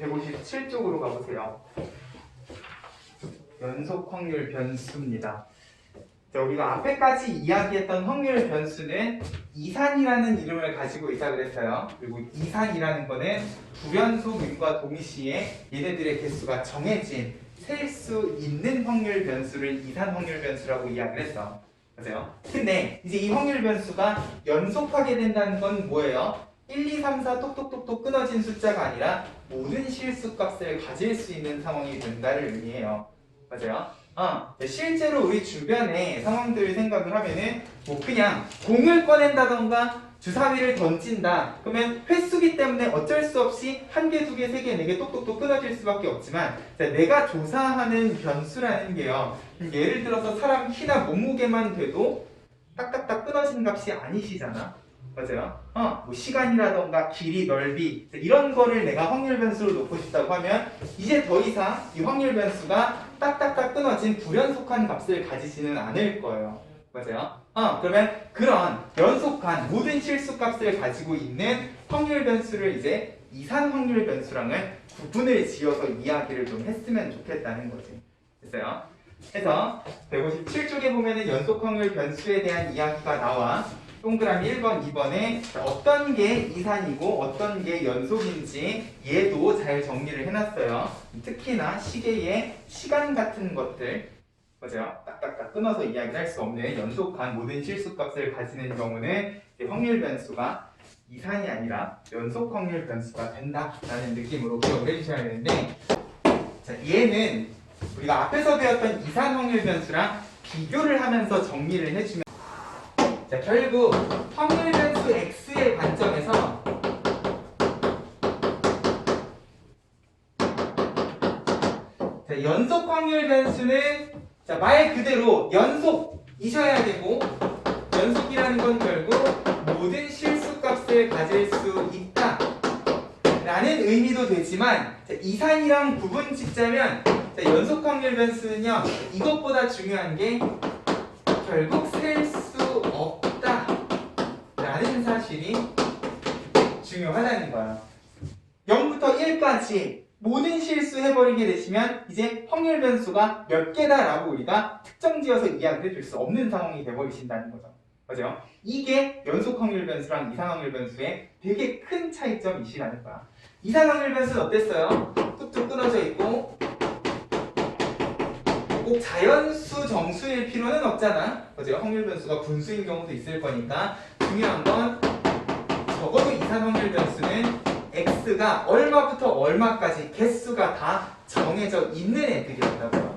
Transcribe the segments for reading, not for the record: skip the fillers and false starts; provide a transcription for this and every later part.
157쪽으로 가보세요. 연속 확률 변수입니다. 자, 우리가 앞에까지 이야기했던 확률 변수는 이산이라는 이름을 가지고 있다 그랬어요. 그리고 이산이라는 거는 불연속임과 동시에 얘네들의 개수가 정해진 셀 수 있는 확률 변수를 이산 확률 변수라고 이야기를 했어. 맞아요? 근데 이제 이 확률 변수가 연속하게 된다는 건 뭐예요? 1, 2, 3, 4 똑똑똑똑 끊어진 숫자가 아니라 모든 실수값을 가질 수 있는 상황이 된다를 의미해요. 맞아요? 실제로 우리 주변의 상황들을 생각을 하면은 뭐 그냥 공을 꺼낸다던가 주사위를 던진다. 그러면 횟수기 때문에 어쩔 수 없이 한 개, 두 개, 세 개, 네 개 똑똑똑 끊어질 수밖에 없지만 내가 조사하는 변수라는 게요. 예를 들어서 사람 키나 몸무게만 돼도 딱딱딱 끊어진 값이 아니시잖아. 맞아요? 뭐 시간이라던가 길이, 넓이 이런 거를 내가 확률 변수로 놓고 싶다고 하면 이제 더 이상 이 확률 변수가 딱딱딱 끊어진 불연속한 값을 가지지는 않을 거예요. 맞아요? 그러면 그런 연속한 모든 실수값을 가지고 있는 확률 변수를 이제 이산 확률 변수랑은 구분을 지어서 이야기를 좀 했으면 좋겠다는 거지. 됐어요? 그래서 157쪽에 보면은 연속 확률 변수에 대한 이야기가 나와. 동그라미 1번, 2번에 어떤 게 이산이고 어떤 게 연속인지 얘도 잘 정리를 해놨어요. 특히나 시계의 시간 같은 것들, 맞아요? 딱딱딱 끊어서 이야기를 할 수 없는 연속한 모든 실수값을 가지는 경우는 확률 변수가 이산이 아니라 연속 확률 변수가 된다라는 느낌으로 기억을 해주셔야 되는데, 자, 얘는 우리가 앞에서 배웠던 이산 확률 변수랑 비교를 하면서 정리를 해주면, 자, 결국 확률 변수 x의 관점에서 자, 연속 확률 변수는 자, 말 그대로 연속이셔야 되고, 연속이라는 건 결국 모든 실수값을 가질 수 있다 라는 의미도 되지만, 자, 이산이랑 구분 짓자면 자, 연속 확률 변수는요, 이것보다 중요한 게 결국 셀 수 없다 라는 사실이 중요하다는 거야. 0부터 1까지 모든 실수 해버리게 되시면 이제 확률 변수가 몇 개다 라고 우리가 특정 지어서 이야기를 해줄 수 없는 상황이 돼버리신다는 거죠. 맞아요? 이게 연속 확률 변수랑 이산 확률 변수의 되게 큰 차이점이시라는 거야. 이산 확률 변수는 어땠어요? 뚝뚝 끊어져 있고 꼭 자연수 정수일 필요는 없잖아. 맞아요? 확률 변수가 분수인 경우도 있을 거니까 중요한 건 적어도 이산 확률 변수는 x가 얼마부터 얼마까지 개수가 다 정해져 있는 애들이었다고요.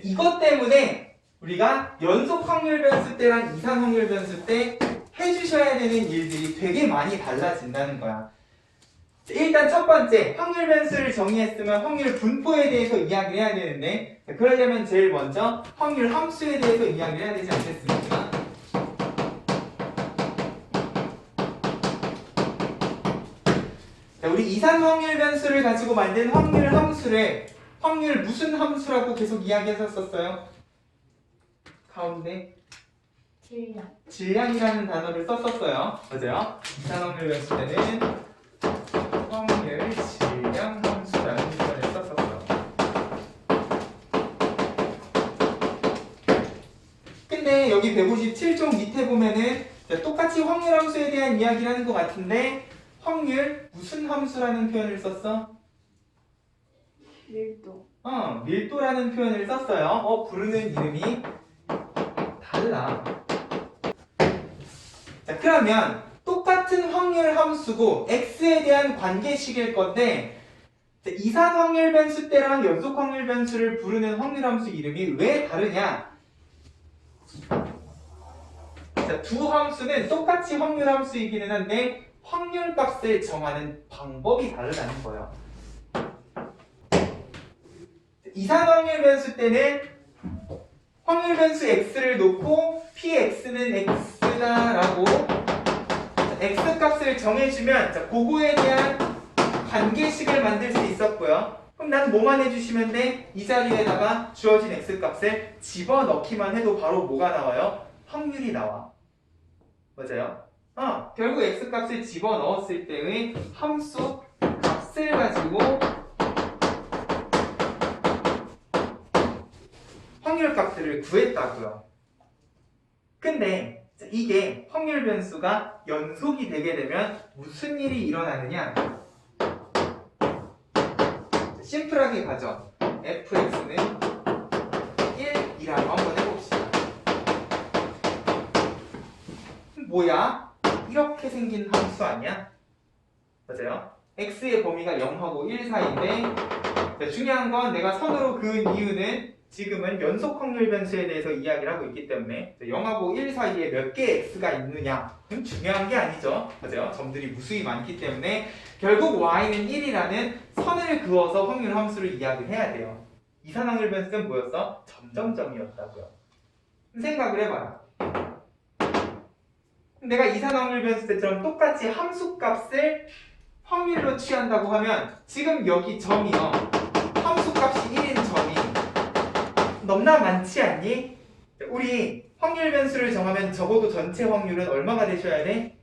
이것 때문에 우리가 연속 확률 변수 때랑 이산 확률 변수 때 해주셔야 되는 일들이 되게 많이 달라진다는 거야. 일단 첫 번째, 확률 변수를 정의했으면 확률 분포에 대해서 이야기를 해야 되는데, 그러려면 제일 먼저 확률 함수에 대해서 이야기를 해야 되지 않겠습니까? 자, 우리 이산 확률 변수를 가지고 만든 확률 함수를 확률 무슨 함수라고 계속 이야기했었어요? 가운데 질량이라는 단어를 썼었어요. 맞아요? 이산 확률 변수 때는 확률 질량 함수라는 표현을 썼었어. 근데 여기 157쪽 밑에 보면은 똑같이 확률 함수에 대한 이야기를 하는 것 같은데 확률 무슨 함수라는 표현을 썼어? 밀도. 밀도라는 표현을 썼어요. 부르는 이름이 달라. 자, 그러면 똑같은 확률 함수고 x에 대한 관계식일 건데 이산 확률 변수 때랑 연속 확률 변수를 부르는 확률 함수 이름이 왜 다르냐? 자, 두 함수는 똑같이 확률 함수이기는 한데 확률 값을 정하는 방법이 다르다는 거예요. 이산 확률 변수 때는 확률 변수 x를 놓고 px는 x다라고 x 값을 정해주면 자, 그거에 대한 관계식을 만들 수 있었고요. 그럼 난 뭐만 해주시면 돼? 이 자리에다가 주어진 x 값을 집어넣기만 해도 바로 뭐가 나와요? 확률이 나와. 맞아요? 결국 x값을 집어넣었을 때의 함수 값을 가지고 확률값들을 구했다고요. 근데 이게 확률 변수가 연속이 되게 되면 무슨 일이 일어나느냐? 심플하게 가죠. fx는 1이라고 한번 해봅시다. 뭐야? 이렇게 생긴 함수 아니야? 맞아요? x의 범위가 0하고 1 사이인데 중요한 건 내가 선으로 그은 이유는 지금은 연속 확률 변수에 대해서 이야기를 하고 있기 때문에 0하고 1 사이에 몇 개의 x가 있느냐 는 중요한 게 아니죠. 맞아요? 점들이 무수히 많기 때문에 결국 y는 1이라는 선을 그어서 확률 함수를 이야기를 해야 돼요. 이산 확률 변수는 뭐였어? 점점점이었다고요. 생각을 해봐라. 내가 이산 확률 변수 때처럼 똑같이 함수 값을 확률로 취한다고 하면 지금 여기 점이요. 함수 값이 1인 점이 너무나 많지 않니? 우리 확률 변수를 정하면 적어도 전체 확률은 얼마가 되셔야 돼?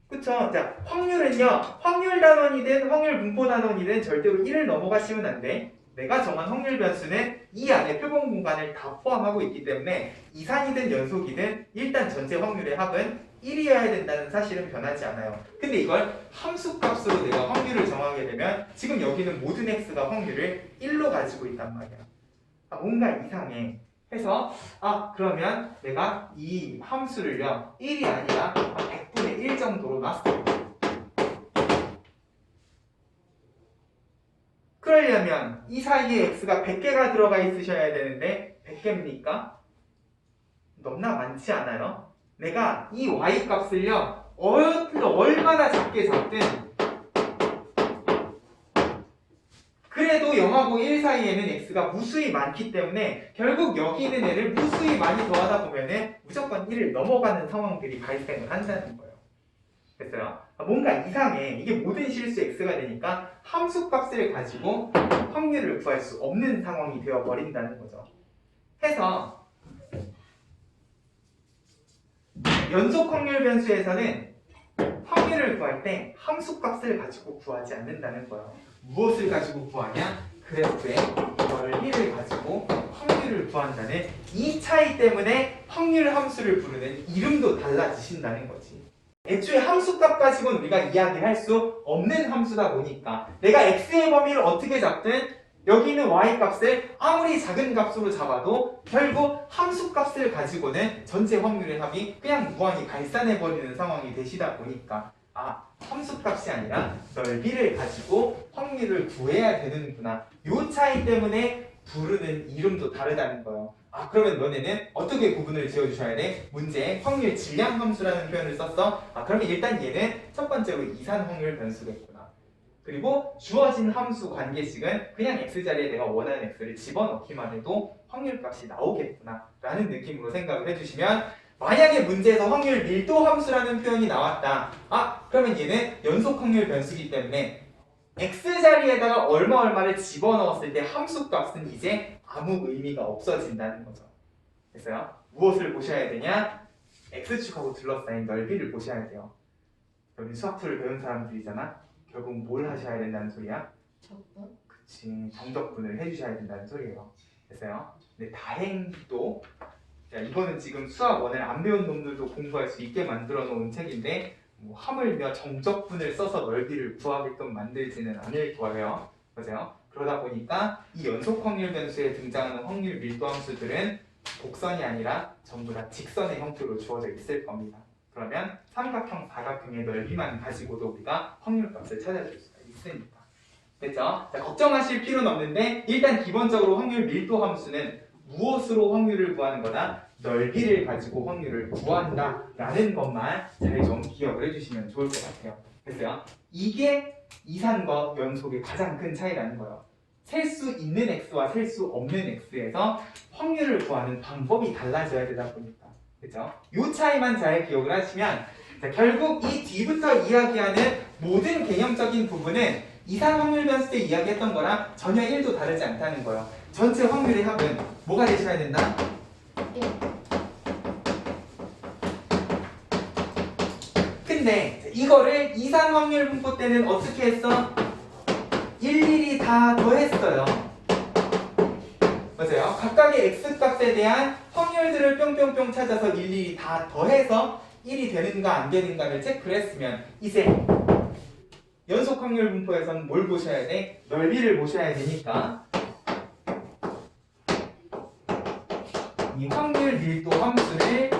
그쵸? 자, 확률은요. 확률 단원이든 확률 분포 단원이든 절대로 1을 넘어가시면 안 돼. 내가 정한 확률 변수는 이 안에 표본 공간을 다 포함하고 있기 때문에 이산이든 연속이든 일단 전체 확률의 합은 1이어야 된다는 사실은 변하지 않아요. 근데 이걸 함수 값으로 내가 확률을 정하게 되면 지금 여기는 모든 x가 확률을 1로 가지고 있단 말이야. 뭔가 이상해. 해서 그러면 내가 이 함수를요 1이 아니라 100분의 1 정도로 놨어요. 그러려면 이 사이에 x가 100개가 들어가 있으셔야 되는데 100개입니까? 너무나 많지 않아요? 내가 이 y 값을요 얼마나 작게 잡든 그래도 0하고 1 사이에는 x가 무수히 많기 때문에 결국 여기 있는 애를 무수히 많이 더하다 보면은 무조건 1을 넘어가는 상황들이 발생을 한다는 거예요. 됐어요? 뭔가 이상해. 이게 모든 실수 x가 되니까 함수 값을 가지고 확률을 구할 수 없는 상황이 되어버린다는 거죠. 해서 연속 확률 변수에서는 확률을 구할 때 함수 값을 가지고 구하지 않는다는 거예요. 무엇을 가지고 구하냐? 그래프의 넓이를 가지고 확률을 구한다는 이 차이 때문에 확률 함수를 부르는 이름도 달라지신다는 거지. 애초에 함수값 가지고는 우리가 이야기할 수 없는 함수다 보니까 내가 x의 범위를 어떻게 잡든 여기 있는 y값을 아무리 작은 값으로 잡아도 결국 함수값을 가지고는 전체 확률의 합이 그냥 무한히 갈산해버리는 상황이 되시다 보니까 함수값이 아니라 넓이를 가지고 확률을 구해야 되는구나. 요 차이 때문에 부르는 이름도 다르다는 거예요. 그러면 너네는 어떻게 구분을 지어주셔야 돼? 문제에 확률 질량 함수라는 표현을 썼어? 그러면 일단 얘는 첫 번째로 이산 확률 변수겠구나. 그리고 주어진 함수 관계식은 그냥 x자리에 내가 원하는 x를 집어넣기만 해도 확률값이 나오겠구나 라는 느낌으로 생각을 해주시면 만약에 문제에서 확률 밀도 함수라는 표현이 나왔다. 그러면 얘는 연속 확률 변수이기 때문에 x자리에다가 얼마를 집어넣었을 때 함수값은 이제 아무 의미가 없어진다는 거죠. 됐어요? 무엇을 보셔야 되냐? x축하고 둘러싸인 넓이를 보셔야 돼요. 여기 수학투를 배운 사람들이잖아. 결국 뭘 하셔야 된다는 소리야? 적분? 그치, 정적분을 해주셔야 된다는 소리예요. 됐어요? 근데 다행히도 이거는 지금 수학 1을 안 배운 놈들도 공부할 수 있게 만들어 놓은 책인데 하물며 정적분을 써서 넓이를 구하게끔 만들지는 않을 거예요. 맞아요? 그러다 보니까 이 연속 확률 변수에 등장하는 확률 밀도 함수들은 곡선이 아니라 전부 다 직선의 형태로 주어져 있을 겁니다. 그러면 삼각형, 사각형의 넓이만 가지고도 우리가 확률값을 찾아줄 수가 있으니까. 됐죠? 자, 걱정하실 필요는 없는데 일단 기본적으로 확률 밀도 함수는 무엇으로 확률을 구하는 거다? 넓이를 가지고 확률을 구한다 라는 것만 잘 좀 기억을 해주시면 좋을 것 같아요. 됐어요? 이게 이산과 연속의 가장 큰 차이라는 거예요. 셀 수 있는 x와 셀 수 없는 x에서 확률을 구하는 방법이 달라져야 되다 보니까. 그죠? 이 차이만 잘 기억을 하시면 결국 이 뒤부터 이야기하는 모든 개념적인 부분은 이산 확률 변수 때 이야기했던 거랑 전혀 1도 다르지 않다는 거예요. 전체 확률의 합은 뭐가 되셔야 된다? 1인데 이거를 이산 확률 분포 때는 어떻게 했어? 일일이 다 더했어요. 맞아요. 각각의 x값에 대한 확률들을 뿅뿅뿅 찾아서 일일이 다 더해서 1이 되는가 안 되는가를 체크를 했으면 이제 연속 확률 분포에서는 뭘 보셔야 돼? 넓이를 보셔야 되니까 이 확률 밀도 함수를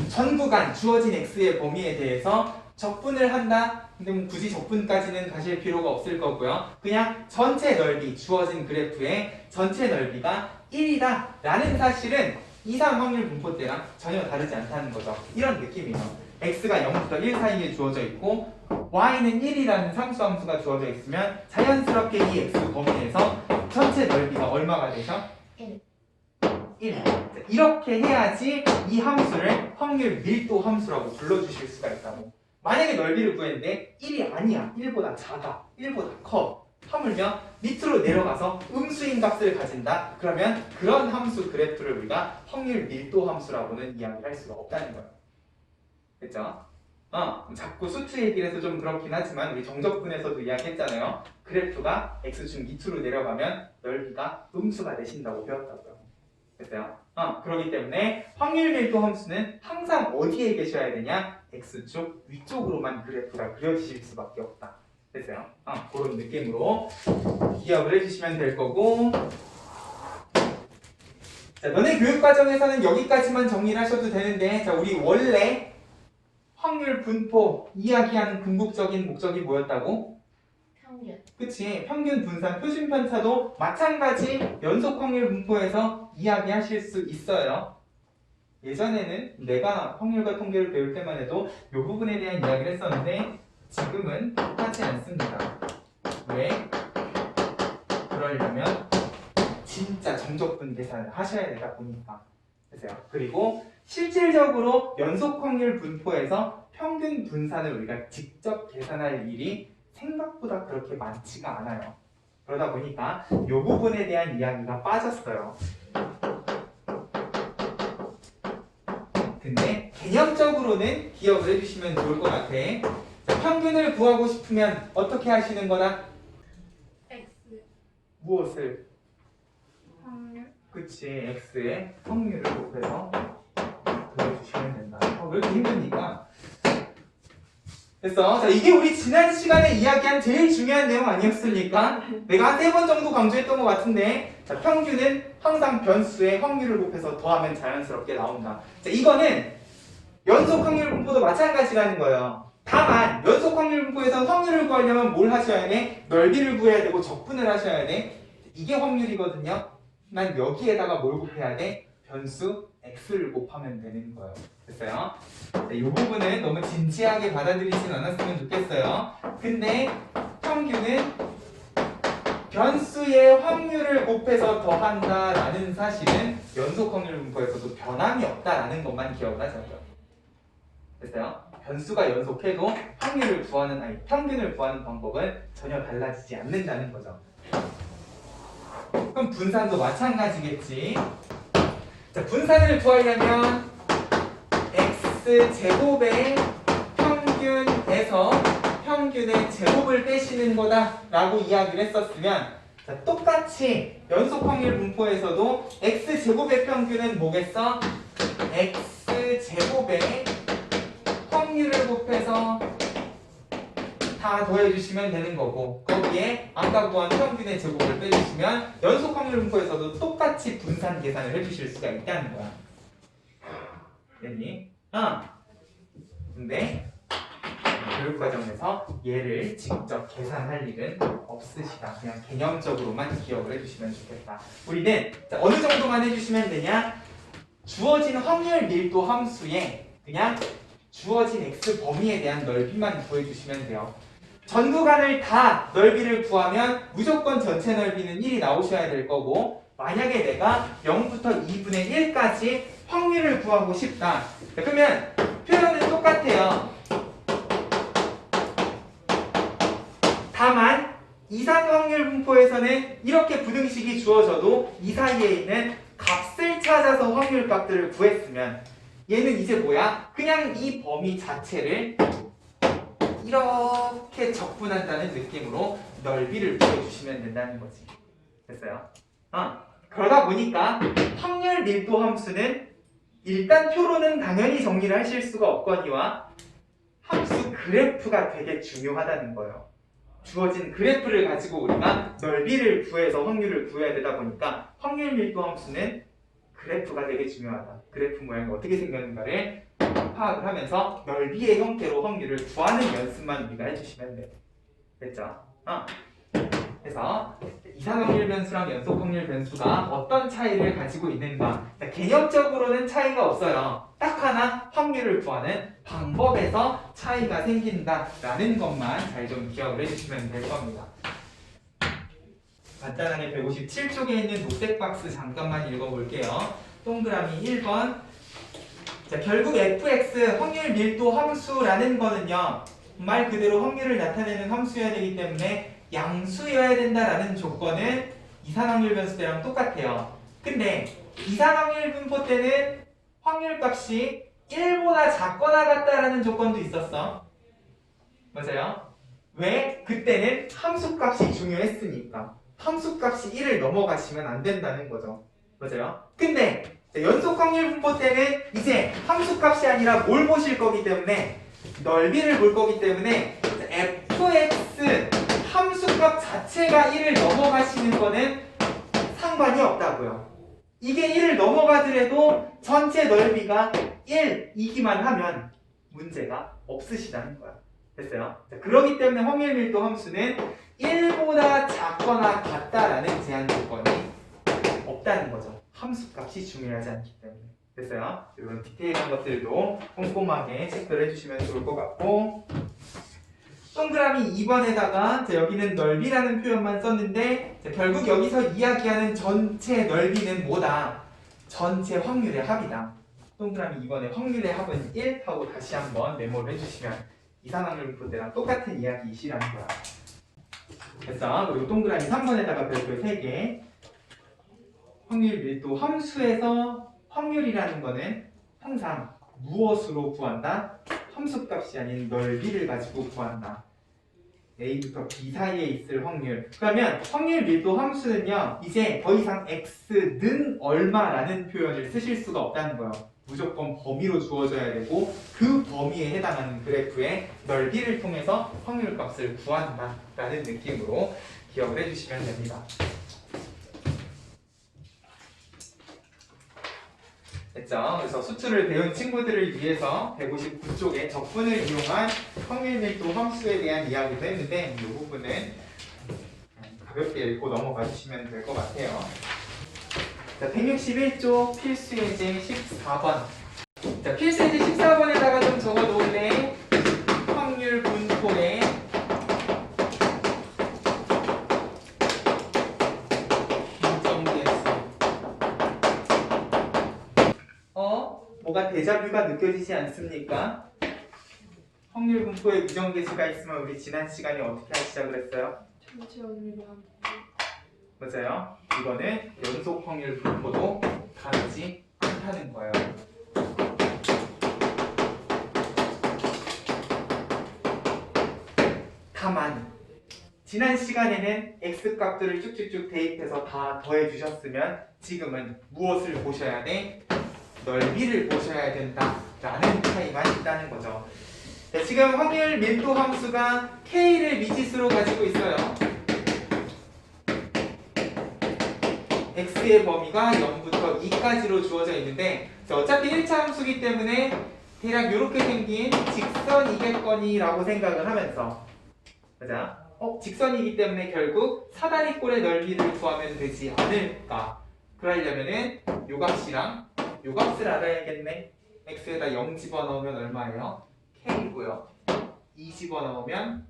전 구간 주어진 x의 범위에 대해서 적분을 한다. 근데 뭐 굳이 적분까지는 가실 필요가 없을 거고요. 그냥 전체 넓이, 주어진 그래프의 전체 넓이가 1이다 라는 사실은 이상 확률 분포 때랑 전혀 다르지 않다는 거죠. 이런 느낌이에요. x가 0부터 1 사이에 주어져 있고 y는 1이라는 상수 함수가 주어져 있으면 자연스럽게 이 x 범위에서 전체 넓이가 얼마가 되죠? 1. 이렇게 해야지 이 함수를 확률 밀도 함수라고 불러주실 수가 있다고. 만약에 넓이를 구했는데 1이 아니야. 1보다 작아. 1보다 커. 하물며 밑으로 내려가서 음수인 값을 가진다. 그러면 그런 함수 그래프를 우리가 확률 밀도 함수라고는 이야기를 할 수가 없다는 거예요. 됐죠? 자꾸 수트 얘기를 해서 좀 그렇긴 하지만 우리 정적분에서도 이야기했잖아요. 그래프가 x축 밑으로 내려가면 넓이가 음수가 되신다고 배웠다고요. 됐어요? 그렇기 때문에 확률 밀도 함수는 항상 어디에 계셔야 되냐? x축 위쪽으로만 그래프가 그려지실 수밖에 없다. 됐어요? 그런 느낌으로 기억을 해주시면 될 거고, 자, 너네 교육과정에서는 여기까지만 정리를 하셔도 되는데, 자, 우리 원래 확률 분포 이야기하는 궁극적인 목적이 뭐였다고? 평균. 그치. 평균 분산 표준 편차도 마찬가지 연속 확률 분포에서 이야기하실 수 있어요. 예전에는 내가 확률과 통계를 배울 때만 해도 이 부분에 대한 이야기를 했었는데 지금은 하지 않습니다. 왜? 그러려면 진짜 정적분 계산을 하셔야 되다 보니까. 됐어요. 그리고 실질적으로 연속 확률 분포에서 평균 분산을 우리가 직접 계산할 일이 생각보다 그렇게 많지가 않아요. 그러다 보니까 이 부분에 대한 이야기가 빠졌어요. 근데 개념적으로는 기억을 해주시면 좋을 것 같아. 자, 평균을 구하고 싶으면 어떻게 하시는 거다? X. 무엇을? 확률. 그치, x의 확률을 곱해서 보여주시면 된다. 왜 이렇게 힘듭니까? 됐어. 자, 이게 우리 지난 시간에 이야기한 제일 중요한 내용 아니었습니까? 내가 한 3번 정도 강조했던 것 같은데, 자, 평균은 항상 변수의 확률을 곱해서 더하면 자연스럽게 나온다. 자, 이거는 연속 확률 분포도 마찬가지라는 거예요. 다만 연속 확률 분포에서 확률을 구하려면 뭘 하셔야 돼? 넓이를 구해야 되고 적분을 하셔야 돼. 이게 확률이거든요. 난 여기에다가 뭘 곱해야 돼? 변수 x를 곱하면 되는 거예요. 됐어요? 이 부분은 너무 진지하게 받아들이진 않았으면 좋겠어요. 근데 평균은 변수의 확률을 곱해서 더한다라는 사실은 연속 확률 분포에서도 변함이 없다라는 것만 기억을 하자고요. 됐어요? 변수가 연속해도 확률을 구하는 평균을 구하는 방법은 전혀 달라지지 않는다는 거죠. 그럼 분산도 마찬가지겠지. 자, 분산을 구하려면 x제곱의 평균에서 평균의 제곱을 떼시는 거다 라고 이야기를 했었으면, 자, 똑같이 연속 확률 분포에서도 x제곱의 평균은 뭐겠어? x제곱의 확률을 곱해서 다 더해주시면 되는 거고, 거기에 아까 구한 평균의 제곱을 빼주시면 연속 확률 분포에서도 똑같이 분산 계산을 해주실 수가 있다는 거야. 됐니? 근데 교육과정에서 얘를 직접 계산할 일은 없으시다. 그냥 개념적으로만 기억을 해주시면 좋겠다. 우리는 어느 정도만 해주시면 되냐? 주어진 확률 밀도 함수에 그냥 주어진 x 범위에 대한 넓이만 구해주시면 돼요. 전 구간을 다 넓이를 구하면 무조건 전체 넓이는 1이 나오셔야 될 거고, 만약에 내가 0부터 2분의 1까지 확률을 구하고 싶다. 그러면 표현은 똑같아요. 다만 이산 확률 분포에서는 이렇게 부등식이 주어져도 이 사이에 있는 값을 찾아서 확률 값들을 구했으면, 얘는 이제 뭐야? 그냥 이 범위 자체를 이렇게 적분한다는 느낌으로 넓이를 구해주시면 된다는 거지. 됐어요? 그러다 보니까 확률 밀도 함수는 일단 표로는 당연히 정리를 하실 수가 없거니와 함수 그래프가 되게 중요하다는 거예요. 주어진 그래프를 가지고 우리가 넓이를 구해서 확률을 구해야 되다 보니까 확률 밀도 함수는 그래프가 되게 중요하다. 그래프 모양이 어떻게 생겼는가를 파악을 하면서 넓이의 형태로 확률을 구하는 연습만 우리가 해주시면 돼. 됐죠? 그래서 이산확률 변수랑 연속확률 변수가 어떤 차이를 가지고 있는가? 개념적으로는 차이가 없어요. 딱 하나 확률을 구하는 방법에서 차이가 생긴다라는 것만 잘 좀 기억을 해주시면 될 겁니다. 간단하게 157쪽에 있는 녹색 박스 잠깐만 읽어볼게요. 동그라미 1번. 자, 결국 fx 확률 밀도 함수라는 거는요, 말 그대로 확률을 나타내는 함수여야 되기 때문에 양수여야 된다라는 조건은 이산확률 변수 때랑 똑같아요. 근데 이산확률 분포 때는 확률값이 1보다 작거나 같다라는 조건도 있었어. 맞아요? 왜? 그때는 함수값이 중요했으니까. 함수값이 1을 넘어가시면 안 된다는 거죠. 맞아요? 근데 연속확률 분포 때는 이제 함수값이 아니라 뭘 보실 거기 때문에 넓이를 볼 거기 때문에 fx 함수값 자체가 1을 넘어가시는 거는 상관이 없다고요. 이게 1을 넘어가더라도 전체 넓이가 1이기만 하면 문제가 없으시다는 거야. 됐어요? 자, 그렇기 때문에 확률 밀도 함수는 1보다 작거나 같다라는 제한 조건이 없다는 거죠. 함수값이 중요하지 않기 때문에. 됐어요? 이런 디테일한 것들도 꼼꼼하게 체크를 해주시면 좋을 것 같고, 동그라미 2번에다가 여기는 넓이라는 표현만 썼는데, 결국 여기서 이야기하는 전체 넓이는 뭐다? 전체 확률의 합이다. 동그라미 2번의 확률의 합은 1 하고 다시 한번 메모를 해주시면 이산확률 분포 때랑 똑같은 이야기이시라는 거야. 됐어? 그리고 동그라미 3번에다가 별표 3개. 확률 밀도 함수에서 확률이라는 거는 항상 무엇으로 구한다? 함수값이 아닌 넓이를 가지고 구한다. A부터 B 사이에 있을 확률. 그러면 확률 밀도 함수는요, 이제 더 이상 x는 얼마라는 표현을 쓰실 수가 없다는 거예요. 무조건 범위로 주어져야 되고 그 범위에 해당하는 그래프의 넓이를 통해서 확률값을 구한다라는 느낌으로 기억을 해주시면 됩니다. 됐죠? 그래서 수투를 배운 친구들을 위해서 159쪽에 적분을 이용한 확률 밀도 함수에 대한 이야기도 했는데 이 부분은 가볍게 읽고 넘어가 주시면 될 것 같아요. 자, 161쪽 필수 예제 14번. 자, 필수 예제 14번에다가 좀 적어 놓을래. 확률 분포의 뭐가 데자뷰가 느껴지지 않습니까? 확률 분포에 규정계수가 있으면 우리 지난 시간에 어떻게 하기 시작을 했어요? 전체 확률과 함수. 맞아요. 이거는 연속 확률 분포도 다르지 않다는 거예요. 다만 지난 시간에는 x값들을 쭉쭉쭉 대입해서 다 더해 주셨으면 지금은 무엇을 보셔야 돼? 넓이를 보셔야 된다라는 차이만 있다는 거죠. 자, 지금 확률 밀도 함수가 K를 미지수로 가지고 있어요. X의 범위가 0부터 2까지로 주어져 있는데, 어차피 1차 함수기 때문에 대략 이렇게 생긴 직선이겠거니라고 생각을 하면서, 맞아? 직선이기 때문에 결국 사다리꼴의 넓이를 구하면 되지 않을까? 그러려면은 요 값이랑 요 값을 알아야겠네. x에다 0 집어넣으면 얼마예요? k이고요. 2 집어넣으면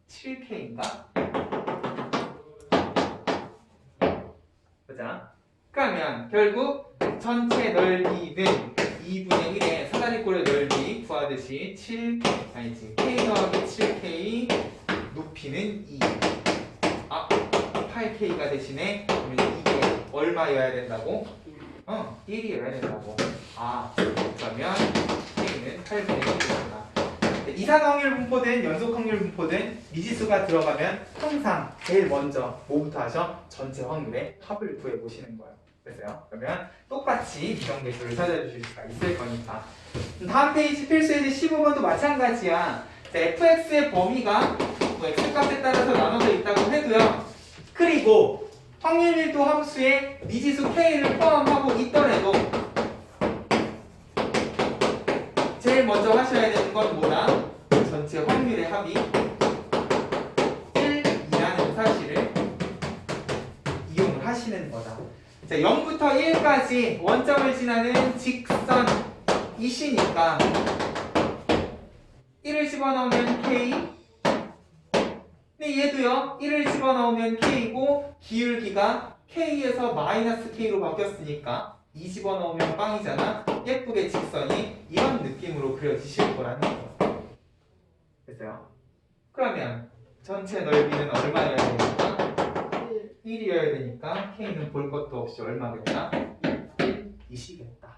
7k인가? 보자. 그러면 결국 전체 넓이는 2분의 1의 사다리꼴의 넓이 구하듯이 k 더하기 7k 높이는 2. 8k가 대신에 그러면 이게 얼마여야 된다고? 1이어야 된다고. 그러면 K는 8분의 1이구나. 이산 확률 분포든 연속 확률 분포든 미지수가 들어가면 항상 제일 먼저 뭐부터 하죠? 전체 확률의 합을 구해보시는 거예요. 됐어요? 그러면 똑같이 미정계수를 찾아주실 수가 있을 거니까. 다음 페이지 필수예제 15번도 마찬가지야. 자, fx의 범위가 뭐 x값에 따라서 나눠져 있다고 해도요. 그리고 확률 밀도 함수에 미지수 k를 포함하고 있더라도 제일 먼저 하셔야 되는 건 뭐다? 전체 확률의 합이 1이라는 사실을 이용을 하시는 거다. 자, 0부터 1까지 원점을 지나는 직선이시니까 1을 집어넣으면 K. 근데 얘도요, 1을 집어넣으면 K고 기울기가 K에서 마이너스 K로 바뀌었으니까 2 집어넣으면 빵이잖아. 예쁘게 직선이 이런 느낌으로 그려지실 거라는 거. 됐어요? 그러면 전체 넓이는 얼마여야 되니까? 1이어야 되니까 K는 볼 것도 없이 얼마겠다? 1이시겠다.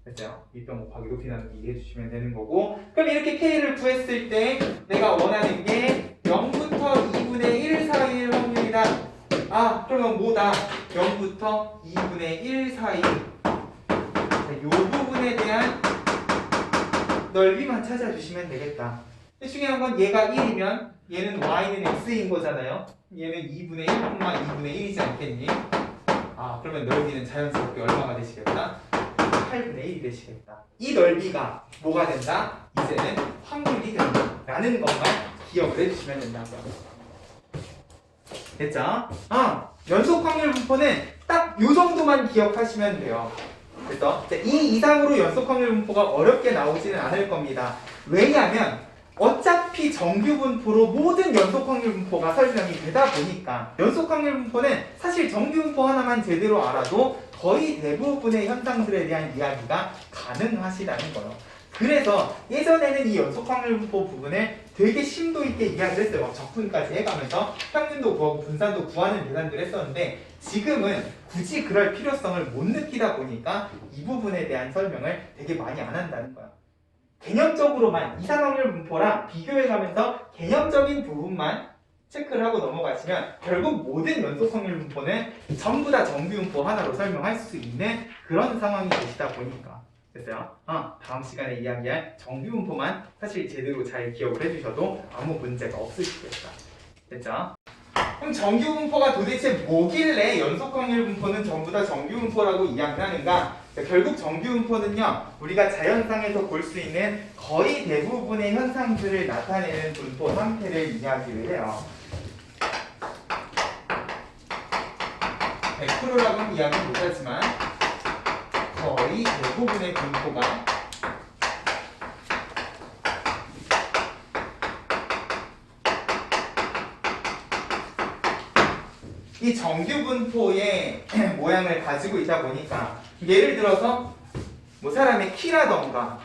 됐어요? 밑변 곱하기 높이 나누기 이해해 주시면 되는 거고, 그럼 이렇게 K를 구했을 때 내가 원하는 게 0부터 2분의 1 사이의 확률이다. 그러면 뭐다? 0부터 2분의 1 사이. 이 부분에 대한 넓이만 찾아주시면 되겠다. 중요한 건 얘가 1이면 얘는 y는 x인 거잖아요. 얘는 2분의 1, 2분의 1이지 않겠니? 그러면 넓이는 자연스럽게 얼마가 되시겠다? 8분의 1이 되시겠다. 이 넓이가 뭐가 된다? 이제는 확률이 된다 라는 것만 기억을 해주시면 된다고요. 됐죠? 연속 확률 분포는 딱 요 정도만 기억하시면 돼요. 그래서 이 이상으로 연속 확률 분포가 어렵게 나오지는 않을 겁니다. 왜냐하면 어차피 정규 분포로 모든 연속 확률 분포가 설명이 되다 보니까 연속 확률 분포는 사실 정규 분포 하나만 제대로 알아도 거의 대부분의 현상들에 대한 이야기가 가능하시다는 거예요. 그래서 예전에는 이 연속 확률 분포 부분을 되게 심도 있게 이야기를 했어요. 막 적분까지 해가면서 평균도 구하고 분산도 구하는 계산들을 했었는데 지금은 굳이 그럴 필요성을 못 느끼다 보니까 이 부분에 대한 설명을 되게 많이 안 한다는 거야. 개념적으로만 이산 확률 분포랑 비교해가면서 개념적인 부분만 체크를 하고 넘어가시면 결국 모든 연속 확률 분포는 전부 다 정규 분포 하나로 설명할 수 있는 그런 상황이 되시다 보니까. 됐어요? 다음 시간에 이야기할 정규 분포만 사실 제대로 잘 기억을 해주셔도 아무 문제가 없으시겠다. 됐죠? 그럼 정규 분포가 도대체 뭐길래 연속 확률 분포는 전부 다 정규 분포라고 이야기하는가? 결국 정규 분포는요, 우리가 자연상에서 볼 수 있는 거의 대부분의 현상들을 나타내는 분포 상태를 이야기를 해요. 100%라고는 이야기 못하지만 거의 대부분의 분포가 이 정규 분포의 모양을 가지고 있다 보니까 예를 들어서 뭐 사람의 키라던가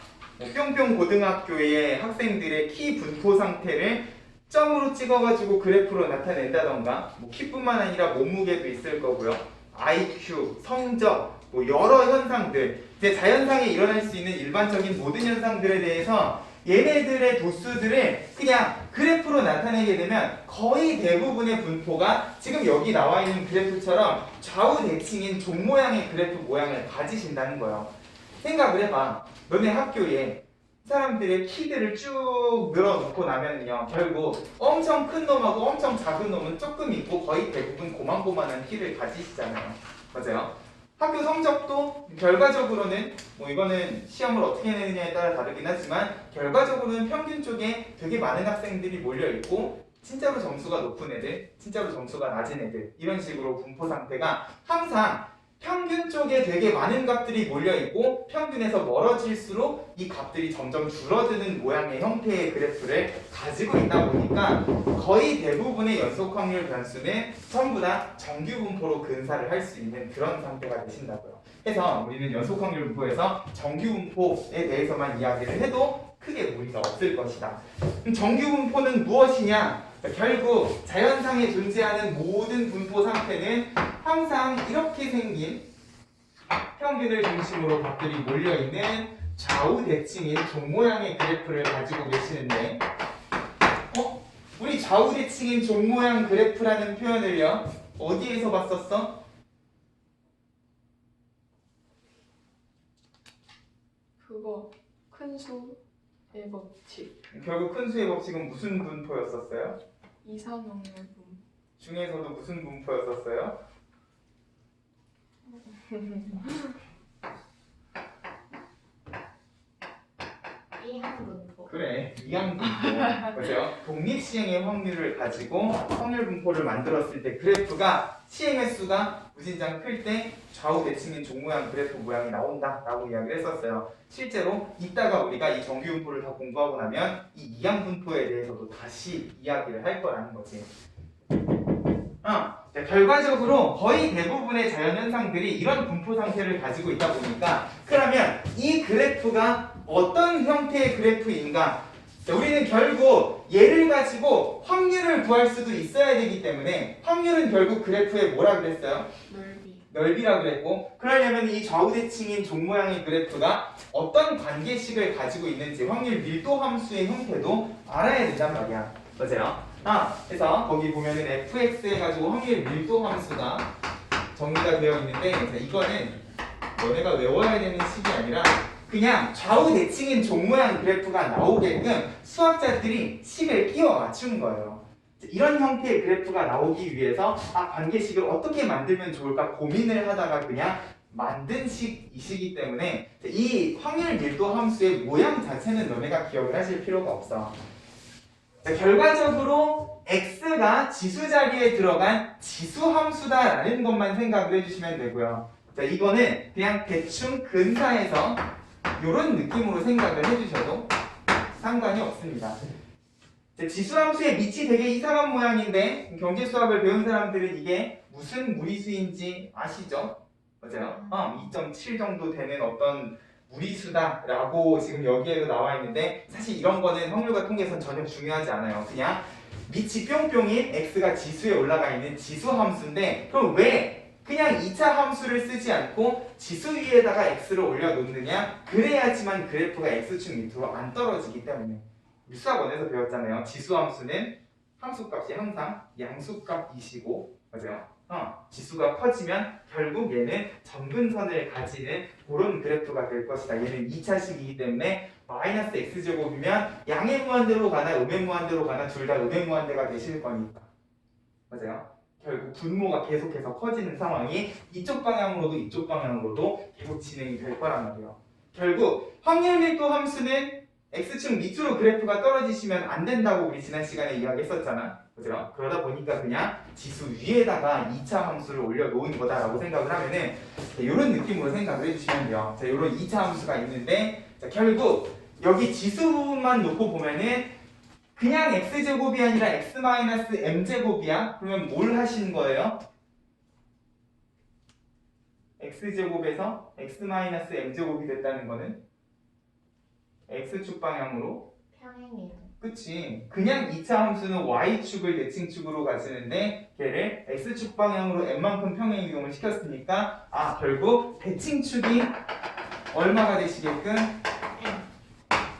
뿅뿅 고등학교의 학생들의 키 분포 상태를 점으로 찍어가지고 그래프로 나타낸다던가 뭐 키뿐만 아니라 몸무게도 있을 거고요. IQ, 성적, 뭐 여러 현상들, 이제 자연상에 일어날 수 있는 일반적인 모든 현상들에 대해서 얘네들의 도수들을 그냥 그래프로 나타내게 되면 거의 대부분의 분포가 지금 여기 나와 있는 그래프처럼 좌우 대칭인 종 모양의 그래프 모양을 가지신다는 거예요. 생각을 해봐. 너네 학교에 사람들의 키들을 쭉 늘어놓고 나면요, 결국 엄청 큰 놈하고 엄청 작은 놈은 조금 있고 거의 대부분 고만고만한 키를 가지시잖아요. 맞아요? 학교 성적도 결과적으로는 뭐 이거는 시험을 어떻게 내느냐에 따라 다르긴 하지만 결과적으로는 평균 쪽에 되게 많은 학생들이 몰려있고 진짜로 점수가 높은 애들, 진짜로 점수가 낮은 애들, 이런 식으로 분포 상태가 항상 평균 쪽에 되게 많은 값들이 몰려있고 평균에서 멀어질수록 이 값들이 점점 줄어드는 모양의 형태의 그래프를 가지고 있다 보니까 거의 대부분의 연속 확률 변수는 전부 다 정규 분포로 근사를 할 수 있는 그런 상태가 되신다고요. 그래서 우리는 연속 확률 분포에서 정규 분포에 대해서만 이야기를 해도 크게 무리가 없을 것이다. 그럼 정규 분포는 무엇이냐? 결국 자연상에 존재하는 모든 분포 상태는 항상 이렇게 생긴 평균을 중심으로 것들이 몰려있는 좌우 대칭인 종 모양의 그래프를 가지고 계시는데 우리 좌우 대칭인 종 모양 그래프라는 표현을요 어디에서 봤었어? 그거 큰 수의 법칙. 결국 큰 수의 법칙은 무슨 분포였었어요? 이산원의 분. 중에서도 무슨 분포였었어요? 이항분포. 그래, 이항분포. 보세요. 독립시행의 확률을 가지고 확률 분포를 만들었을 때 그래프가 시행의 수가 무진장 클 때 좌우 대칭인 종 모양 그래프 모양이 나온다라고 이야기를 했었어요. 실제로 이따가 우리가 이 정규 분포를 다 공부하고 나면 이 이항 분포에 대해서도 다시 이야기를 할 거라는 거지. 자, 결과적으로 거의 대부분의 자연현상들이 이런 분포 상태를 가지고 있다 보니까 그러면 이 그래프가 어떤 형태의 그래프인가? 자, 우리는 결국 얘를 가지고 확률을 구할 수도 있어야 되기 때문에 확률은 결국 그래프에 뭐라 그랬어요? 넓이. 넓이라고 그랬고 그러려면 이 좌우대칭인 종 모양의 그래프가 어떤 관계식을 가지고 있는지 확률 밀도 함수의 형태도 알아야 된단 말이야. 맞아요? 그래서 거기 보면은 fx 해가지고 확률 밀도 함수가 정의가 되어 있는데 자, 이거는 너네가 외워야 되는 식이 아니라 그냥 좌우 대칭인 종 모양 그래프가 나오게끔 수학자들이 식을 끼워 맞춘 거예요. 이런 형태의 그래프가 나오기 위해서 관계식을 어떻게 만들면 좋을까 고민을 하다가 그냥 만든 식이시기 때문에 이 확률 밀도 함수의 모양 자체는 너네가 기억을 하실 필요가 없어. 자, 결과적으로 x가 지수 자리에 들어간 지수 함수다라는 것만 생각을 해주시면 되고요. 자, 이거는 그냥 대충 근사해서 이런 느낌으로 생각을 해주셔도 상관이 없습니다. 자, 지수 함수의 밑이 되게 이상한 모양인데 경제 수학을 배운 사람들은 이게 무슨 무리수인지 아시죠? 맞아요? 2.7 정도 되는 어떤 무리수다라고 지금 여기에도 나와 있는데 사실 이런 거는 확률과 통계에서는 전혀 중요하지 않아요. 그냥 밑이 뿅뿅인 x가 지수에 올라가 있는 지수 함수인데 그럼 왜 그냥 2차 함수를 쓰지 않고 지수 위에다가 x를 올려놓느냐? 그래야지만 그래프가 x축 밑으로 안 떨어지기 때문에 수학원에서 배웠잖아요. 지수 함수는 함수값이 항상 양수값이시고 맞아요? 지수가 커지면 결국 얘는 점근선을 가지는 그런 그래프가 될 것이다. 얘는 2차식이기 때문에 마이너스 x제곱이면 양의 무한대로 가나 음의 무한대로 가나 둘 다 음의 무한대가 되실 거니까. 맞아요? 결국 분모가 계속해서 커지는 상황이 이쪽 방향으로도 이쪽 방향으로도 계속 진행이 될 거란 말이에요. 결국 확률 밀도 함수는 x축 밑으로 그래프가 떨어지시면 안 된다고 우리 지난 시간에 이야기했었잖아. 그죠? 그러다 보니까 그냥 지수 위에다가 2차 함수를 올려놓은 거다라고 생각을 하면은 이런 느낌으로 생각을 해주시면 돼요. 자, 이런 2차 함수가 있는데 자, 결국 여기 지수 부분만 놓고 보면은 그냥 x제곱이 아니라 x-m제곱이야? 그러면 뭘 하신 거예요? x제곱에서 x-m제곱이 됐다는 거는 x축 방향으로 평행이동. 그치. 그냥 2차 함수는 y축을 대칭축으로 가지는데 걔를 x축 방향으로 m만큼 평행이동을 시켰으니까 결국 대칭축이 얼마가 되시게끔?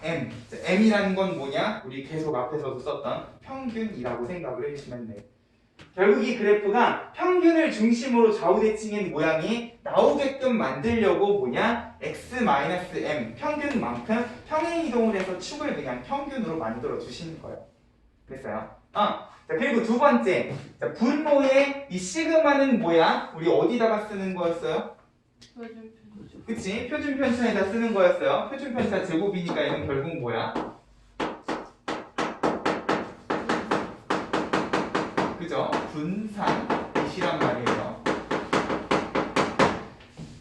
m. m이라는 건 뭐냐? 우리 계속 앞에서도 썼던 평균이라고 생각을 해주시면 돼. 결국 이 그래프가 평균을 중심으로 좌우대칭인 모양이 나오게끔 만들려고 뭐냐? x-m 평균만큼 평행이동을 해서 축을 그냥 평균으로 만들어 주시는 거예요. 됐어요? 자, 그리고 두 번째, 자, 분모의 이 시그마는 뭐야? 우리 어디다가 쓰는 거였어요? 표준 편차. 그치? 표준 편차에다 쓰는 거였어요. 표준 편차 제곱이니까 얘는 결국 뭐야? 그죠? 분산이시란 말이에요.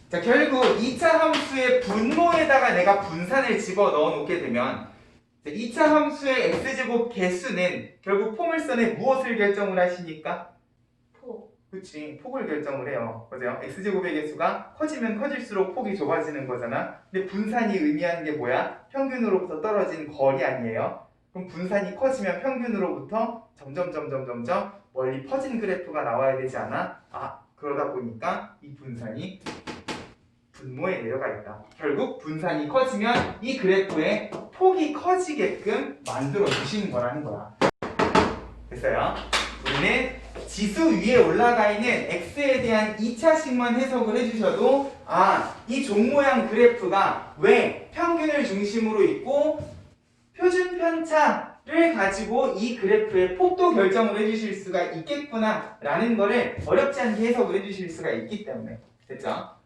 자, 결국 2차 함수의 분모에다가 내가 분산을 집어 넣어 놓게 되면 2차 함수의 x제곱 개수는 결국 포물선에 무엇을 결정을 하시니까? 포. 그치, 폭을 결정을 해요. 맞아요? x제곱의 개수가 커지면 커질수록 폭이 좁아지는 거잖아. 근데 분산이 의미하는 게 뭐야? 평균으로부터 떨어진 거리 아니에요? 그럼 분산이 커지면 평균으로부터 점점 멀리 퍼진 그래프가 나와야 되지 않아? 그러다 보니까 이 분산이 분모에 내려가 있다. 결국 분산이 커지면 이 그래프의 폭이 커지게끔 만들어 주시는 거라는 거야. 됐어요? 우리는 지수 위에 올라가 있는 x에 대한 2차식만 해석을 해주셔도 이 종 모양 그래프가 왜 평균을 중심으로 있고 표준 편차를 가지고 이 그래프의 폭도 결정을 해주실 수가 있겠구나 라는 거를 어렵지 않게 해석을 해주실 수가 있기 때문에. 됐죠?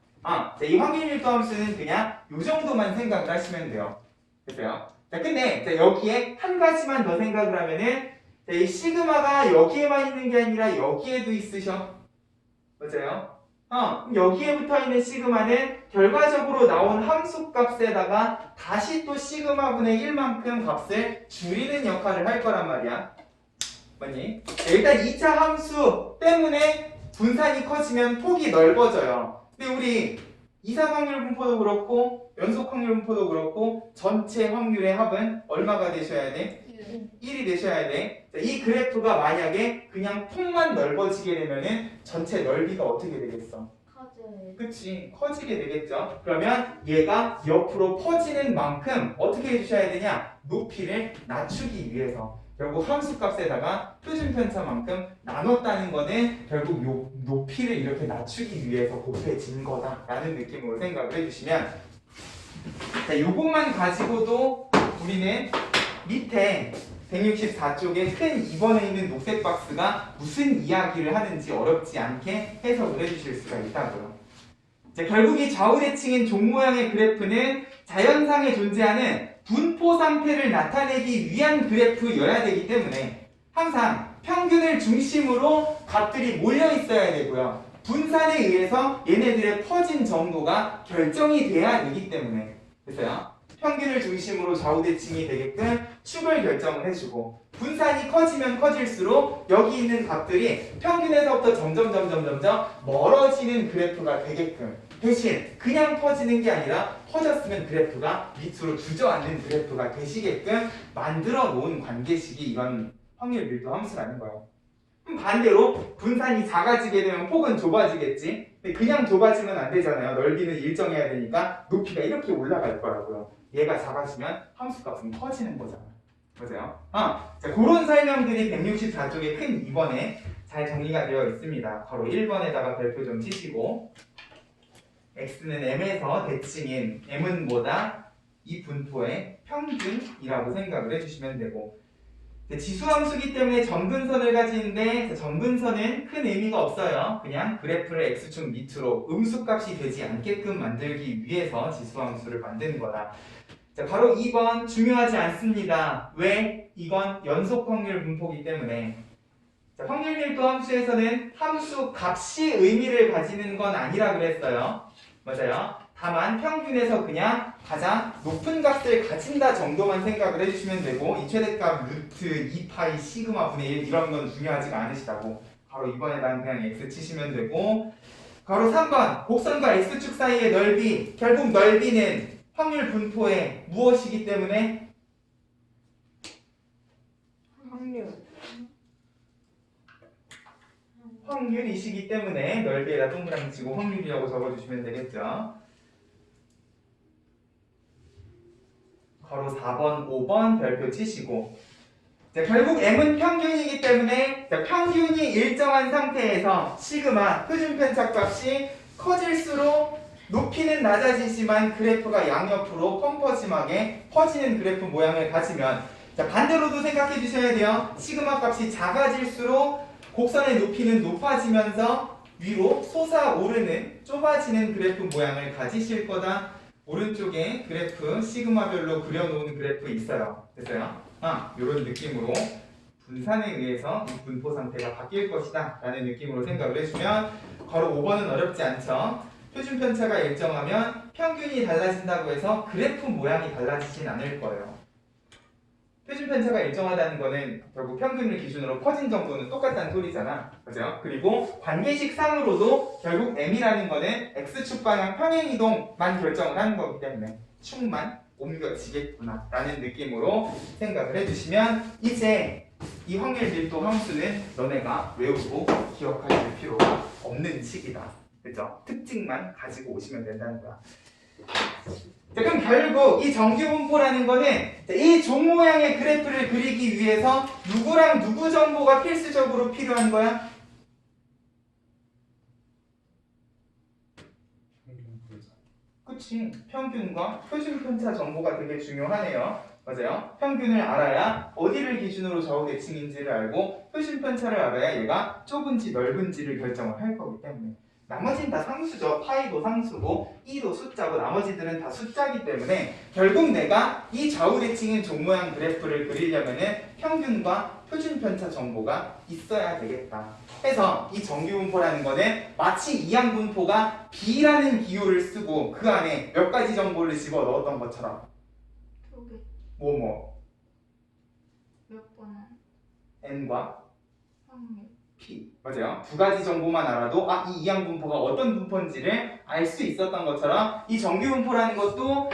이 확률밀도 함수는 그냥 이 정도만 생각을 하시면 돼요. 됐어요? 자, 근데 여기에 한 가지만 더 생각을 하면은 이 시그마가 여기에만 있는 게 아니라 여기에도 있으셔. 맞아요? 여기에 붙어 있는 시그마는 결과적으로 나온 함수 값에다가 다시 또 시그마분의 1만큼 값을 줄이는 역할을 할 거란 말이야. 맞니? 일단 2차 함수 때문에 분산이 커지면 폭이 넓어져요. 근데 우리 이상 확률 분포도 그렇고 연속 확률 분포도 그렇고 전체 확률의 합은 얼마가 되셔야 돼? 1이 되셔야 돼. 이 그래프가 만약에 그냥 폭만 넓어지게 되면은 전체 넓이가 어떻게 되겠어? 커져요. 그치, 커지게 되겠죠. 그러면 얘가 옆으로 퍼지는 만큼 어떻게 해주셔야 되냐? 높이를 낮추기 위해서. 결국 함수값에다가 표준편차만큼 나눴다는 거는 결국 요 높이를 이렇게 낮추기 위해서 곱해진 거다라는 느낌으로 생각을 해주시면, 자, 요것만 가지고도 우리는 밑에 164쪽에 큰 2번에 있는 녹색 박스가 무슨 이야기를 하는지 어렵지 않게 해석을 해주실 수가 있다고요. 자, 결국 이 좌우대칭인 종 모양의 그래프는 자연상에 존재하는 분포 상태를 나타내기 위한 그래프여야 되기 때문에 항상 평균을 중심으로 값들이 몰려 있어야 되고요. 분산에 의해서 얘네들의 퍼진 정도가 결정이 돼야 되기 때문에. 됐어요? 평균을 중심으로 좌우대칭이 되게끔 축을 결정을 해주고, 분산이 커지면 커질수록 여기 있는 값들이 평균에서부터 점점 멀어지는 그래프가 되게끔, 대신 그냥 퍼지는 게 아니라 퍼졌으면 그래프가 밑으로 주저앉는 그래프가 되시게끔 만들어 놓은 관계식이 이런 확률 밀도 함수라는 거예요. 반대로 분산이 작아지게 되면 폭은 좁아지겠지. 근데 그냥 좁아지면 안 되잖아요. 넓이는 일정해야 되니까 높이가 이렇게 올라갈 거라고요. 얘가 작아지면 함수값은 커지는 거잖아. 맞아요? 자, 그런 설명들이 164쪽의 큰 2번에 잘 정리가 되어 있습니다. 바로 1번에다가 별표 좀 치시고, x는 m에서 대칭인 m은 뭐다? 이 분포의 평균이라고 생각을 해주시면 되고, 지수함수기 때문에 점근선을 가지는데 점근선은 큰 의미가 없어요. 그냥 그래프를 x축 밑으로 음수값이 되지 않게끔 만들기 위해서 지수함수를 만드는 거다. 자, 바로 2번 중요하지 않습니다. 왜? 이건 연속 확률 분포이기 때문에. 자, 확률 밀도 함수에서는 함수 값이 의미를 가지는 건 아니라 그랬어요. 맞아요. 다만 평균에서 그냥 가장 높은 값을 가진다 정도만 생각을 해주시면 되고, 이 최대값 루트 2파이 시그마 분의 1 이런 건 중요하지가 않으시다고. 바로 이번에는 그냥 x 치시면 되고, 바로 3번 곡선과 x축 사이의 넓이, 결국 넓이는 확률 분포의 무엇이기 때문에? 확률이시기 때문에 넓이에다 동그라미 치고 확률이라고 적어주시면 되겠죠. 바로 4번, 5번 별표 치시고, 자, 결국 m은 평균이기 때문에 평균이 일정한 상태에서 시그마 표준편차값이 커질수록 높이는 낮아지지만 그래프가 양옆으로 펑퍼짐하게 퍼지는 그래프 모양을 가지면, 자, 반대로도 생각해 주셔야 돼요. 시그마 값이 작아질수록 곡선의 높이는 높아지면서 위로 솟아오르는 좁아지는 그래프 모양을 가지실 거다. 오른쪽에 그래프 시그마별로 그려놓은 그래프 있어요. 됐어요? 이런 느낌으로 분산에 의해서 이 분포 상태가 바뀔 것이다 라는 느낌으로 생각을 해주면, 바로 5번은 어렵지 않죠? 표준 편차가 일정하면 평균이 달라진다고 해서 그래프 모양이 달라지진 않을 거예요. 표준 편차가 일정하다는 거는 결국 평균을 기준으로 퍼진 정도는 똑같다는 소리잖아. 그죠? 그리고 관계식 상으로도 결국 m이라는 거는 x축 방향 평행이동만 결정을 하는 거기 때문에 축만 옮겨지겠구나 라는 느낌으로 생각을 해주시면, 이제 이 확률 밀도 함수는 너네가 외우고 기억하실 필요가 없는 식이다 그죠? 특징만 가지고 오시면 된다는 거야. 자, 그럼 결국 이 정규분포라는 거는 이 종 모양의 그래프를 그리기 위해서 누구랑 누구 정보가 필수적으로 필요한 거야? 그치. 평균과 표준편차 정보가 되게 중요하네요. 맞아요. 평균을 알아야 어디를 기준으로 좌우 대칭인지를 알고 표준편차를 알아야 얘가 좁은지 넓은지를 결정을 할 거기 때문에 나머지는 다 상수죠. 파이도 상수고 e도 숫자고 나머지들은 다 숫자이기 때문에 결국 내가 이 좌우 대칭인 종 모양 그래프를 그리려면은 평균과 표준편차 정보가 있어야 되겠다. 해서 이 정규분포라는 거는 마치 이항분포가 B라는 기호를 쓰고 그 안에 몇 가지 정보를 집어 넣었던 것처럼 2개. 뭐뭐 몇 번은 N과 확률. P 맞아요. 두 가지 정보만 알아도 이 이항분포가 어떤 분포인지를 알 수 있었던 것처럼 이 정규분포라는 것도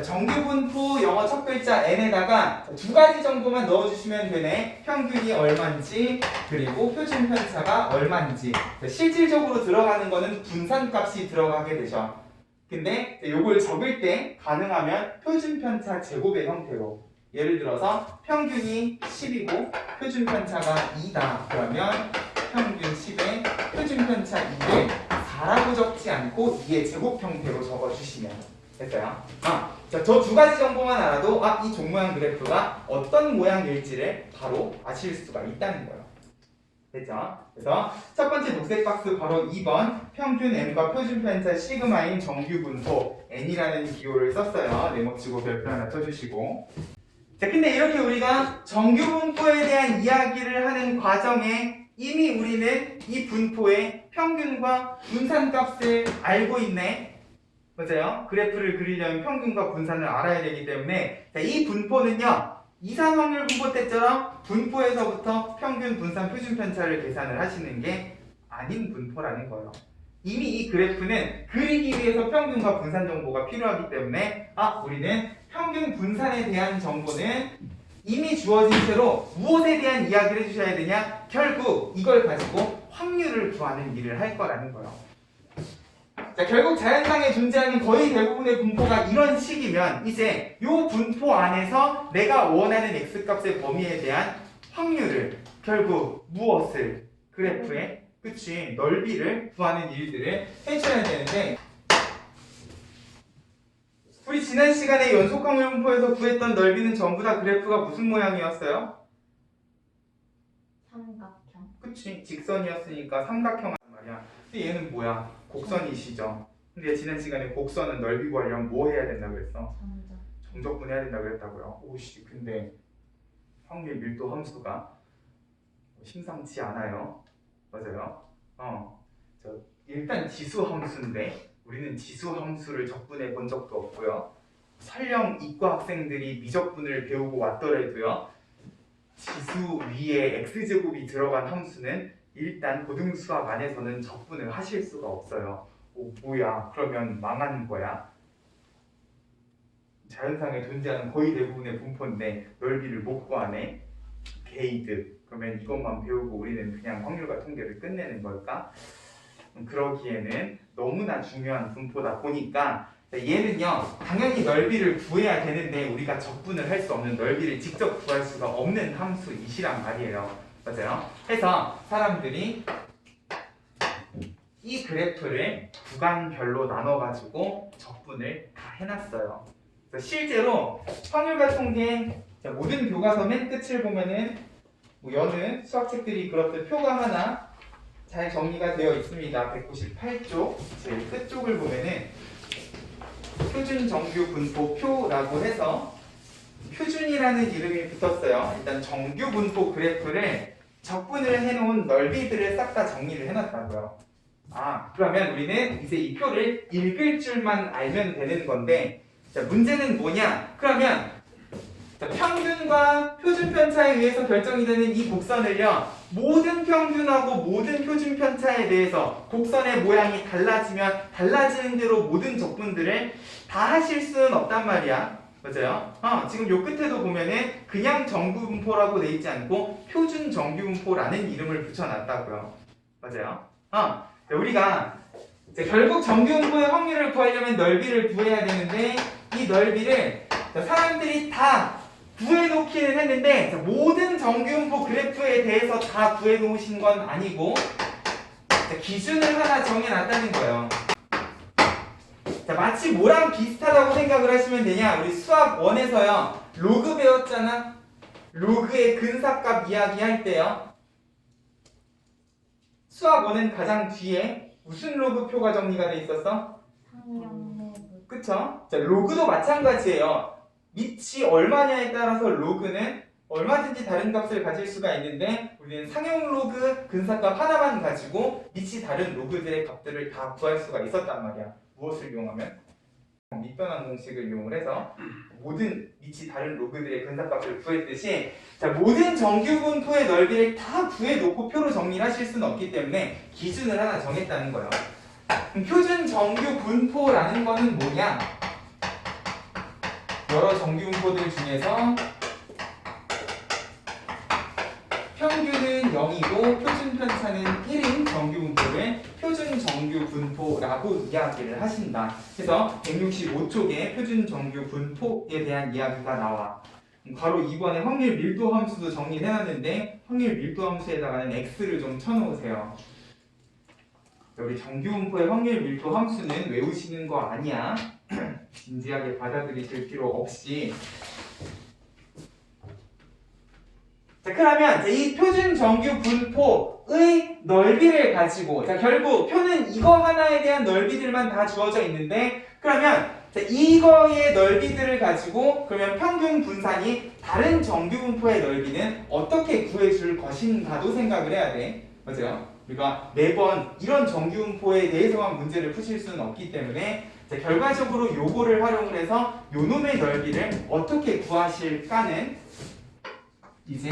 정규분포 영어 첫 글자 N에다가 두 가지 정보만 넣어주시면 되네. 평균이 얼마인지 그리고 표준편차가 얼마인지. 실질적으로 들어가는 거는 분산값이 들어가게 되죠. 근데 요걸 적을 때 가능하면 표준편차 제곱의 형태로 예를 들어서 평균이 10이고 표준편차가 2다. 그러면 평균 10에 표준편차 2를 4라고 적지 않고 2의 제곱 형태로 적어주시면 됐어요. 저 두 가지 정보만 알아도 이 종 모양 그래프가 어떤 모양일지를 바로 아실 수가 있다는 거예요. 됐죠? 그래서 첫 번째 녹색 박스 바로 2번 평균 N과 표준편차 시그마인 정규분포 N이라는 기호를 썼어요. 네모치고 별표 하나 쳐주시고 자, 근데 이렇게 우리가 정규분포에 대한 이야기를 하는 과정에 이미 우리는 이 분포의 평균과 분산값을 알고 있네. 맞아요. 그래프를 그리려면 평균과 분산을 알아야 되기 때문에 자, 이 분포는요. 이산확률 분포 때처럼 분포에서부터 평균, 분산, 표준편차를 계산을 하시는 게 아닌 분포라는 거예요. 이미 이 그래프는 그리기 위해서 평균과 분산 정보가 필요하기 때문에 우리는 평균 분산에 대한 정보는 이미 주어진 채로 무엇에 대한 이야기를 해주셔야 되냐? 결국 이걸 가지고 확률을 구하는 일을 할 거라는 거예요. 자, 결국 자연상에 존재하는 거의 대부분의 분포가 이런 식이면 이제 이 분포 안에서 내가 원하는 x값의 범위에 대한 확률을 결국 무엇을 그래프의 그치 넓이를 구하는 일들을 해줘야 되는데 우리 지난 시간에 연속확률 분포에서 구했던 넓이는 전부 다 그래프가 무슨 모양이었어요? 삼각형. 그치 직선이었으니까 삼각형이란 말이야. 근데 얘는 뭐야? 곡선이시죠. 근데 지난 시간에 곡선은 넓이 구하려면 뭐 해야 된다고 그랬어? 점점. 정적분 해야 된다고 그랬다고요. 오씨 근데 확률 밀도 함수가 심상치 않아요. 맞아요. 일단 지수 함수인데 우리는 지수 함수를 적분해 본 적도 없고요. 설령 이과 학생들이 미적분을 배우고 왔더라도요. 지수 위에 x제곱이 들어간 함수는 일단 고등수학 안에서는 적분을 하실 수가 없어요. 뭐야? 그러면 망하는 거야. 자연상에 존재하는 거의 대부분의 분포인데 넓이를 못 구하네. 게이드. 그러면 이것만 배우고 우리는 그냥 확률과 통계를 끝내는 걸까? 그러기에는 너무나 중요한 분포다 보니까 얘는요 당연히 넓이를 구해야 되는데 우리가 적분을 할 수 없는 넓이를 직접 구할 수가 없는 함수이시란 말이에요. 맞아요? 해서 사람들이 이 그래프를 구간별로 나눠가지고 적분을 다 해놨어요. 그래서 실제로 확률과 통계 모든 교과서 맨 끝을 보면은 여는 수학책들이 그렇듯 표가 하나 잘 정리가 되어 있습니다. 198쪽 제일 끝쪽을 보면은 표준 정규 분포 표라고 해서 표준이라는 이름이 붙었어요. 일단 정규 분포 그래프를 적분을 해놓은 넓이들을 싹 다 정리를 해놨다고요. 그러면 우리는 이제 이 표를 읽을 줄만 알면 되는 건데 자, 문제는 뭐냐? 그러면 자, 평균과 표준편차에 의해서 결정이 되는 이 곡선을요 모든 평균하고 모든 표준편차에 대해서 곡선의 모양이 달라지면 달라지는 대로 모든 적분들을 다 하실 수는 없단 말이야. 맞아요? 지금 요 끝에도 보면은 그냥 정규분포라고 돼 있지 않고 표준 정규분포라는 이름을 붙여놨다고요. 맞아요? 우리가 자, 결국 정규분포의 확률을 구하려면 넓이를 구해야 되는데 이 넓이를 자, 사람들이 다 구해놓기는 했는데 자, 모든 정규분포 그래프에 대해서 다 구해놓으신 건 아니고 자, 기준을 하나 정해놨다는 거예요. 자, 마치 뭐랑 비슷하다고 생각을 하시면 되냐? 우리 수학 1에서요 로그 배웠잖아. 로그의 근사값 이야기할 때요 수학 1은 가장 뒤에 무슨 로그 표가 정리가 돼 있었어? 상용내부. 그쵸? 자, 로그도 마찬가지예요. 밑이 얼마냐에 따라서 로그는 얼마든지 다른 값을 가질 수가 있는데 우리는 상용 로그 근사값 하나만 가지고 밑이 다른 로그들의 값들을 다 구할 수가 있었단 말이야. 무엇을 이용하면? 밑변환 공식을 이용을 해서 모든 밑이 다른 로그들의 근사값을 구했듯이 자, 모든 정규분포의 넓이를 다 구해놓고 표로 정리를 하실 수는 없기 때문에 기준을 하나 정했다는 거예요. 그럼 표준 정규분포라는 거는 뭐냐? 여러 정규분포들 중에서 평균은 0이고 표준 편차는 1인 정규분포를 표준 정규분포라고 이야기를 하신다. 그래서 165쪽에 표준 정규분포에 대한 이야기가 나와. 바로 이번에 확률 밀도 함수도 정리를 해놨는데 확률 밀도 함수에다가는 x를 좀 쳐놓으세요. 우리 정규분포의 확률 밀도 함수는 외우시는 거 아니야. 진지하게 받아들이실 필요 없이. 자, 그러면 이 표준 정규 분포의 넓이를 가지고 자, 결국 표는 이거 하나에 대한 넓이들만 다 주어져 있는데 그러면 자, 이거의 넓이들을 가지고 그러면 평균 분산이 다른 정규 분포의 넓이는 어떻게 구해줄 것인가도 생각을 해야 돼. 맞아요? 우리가 매번 이런 정규 분포에 대해서만 문제를 푸실 수는 없기 때문에 자, 결과적으로 요거를 활용을 해서 요놈의 넓이를 어떻게 구하실까는 이제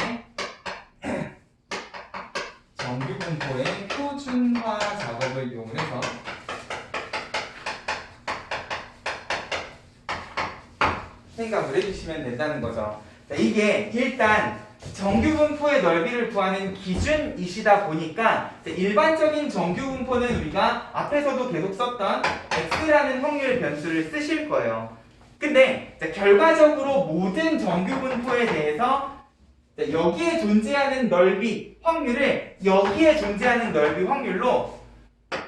정규분포의 표준화 작업을 이용을 해서 생각을 해주시면 된다는 거죠. 자, 이게 일단 정규분포의 넓이를 구하는 기준이시다 보니까 일반적인 정규분포는 우리가 앞에서도 계속 썼던 x라는 확률 변수를 쓰실 거예요. 근데 결과적으로 모든 정규분포에 대해서 여기에 존재하는 넓이 확률을 여기에 존재하는 넓이 확률로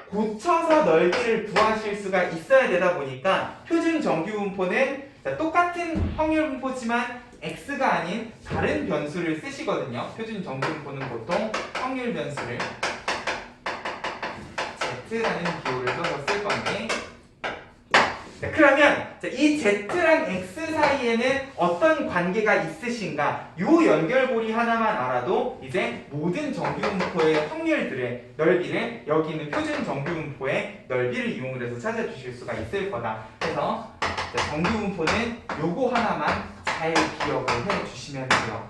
고쳐서 넓이를 구하실 수가 있어야 되다 보니까 표준 정규분포는 똑같은 확률 분포지만 x가 아닌 다른 변수를 쓰시거든요. 표준 정규분포는 보통 확률 변수를 z라는 기호를 써서 쓸 건데 자, 그러면 이 z랑 x 사이에는 어떤 관계가 있으신가 요 연결고리 하나만 알아도 이제 모든 정규분포의 확률들의 넓이를 여기 있는 표준 정규분포의 넓이를 이용을 해서 찾아주실 수가 있을 거다. 그래서 정규분포는 요거 하나만 잘 기억을 해주시면 돼요.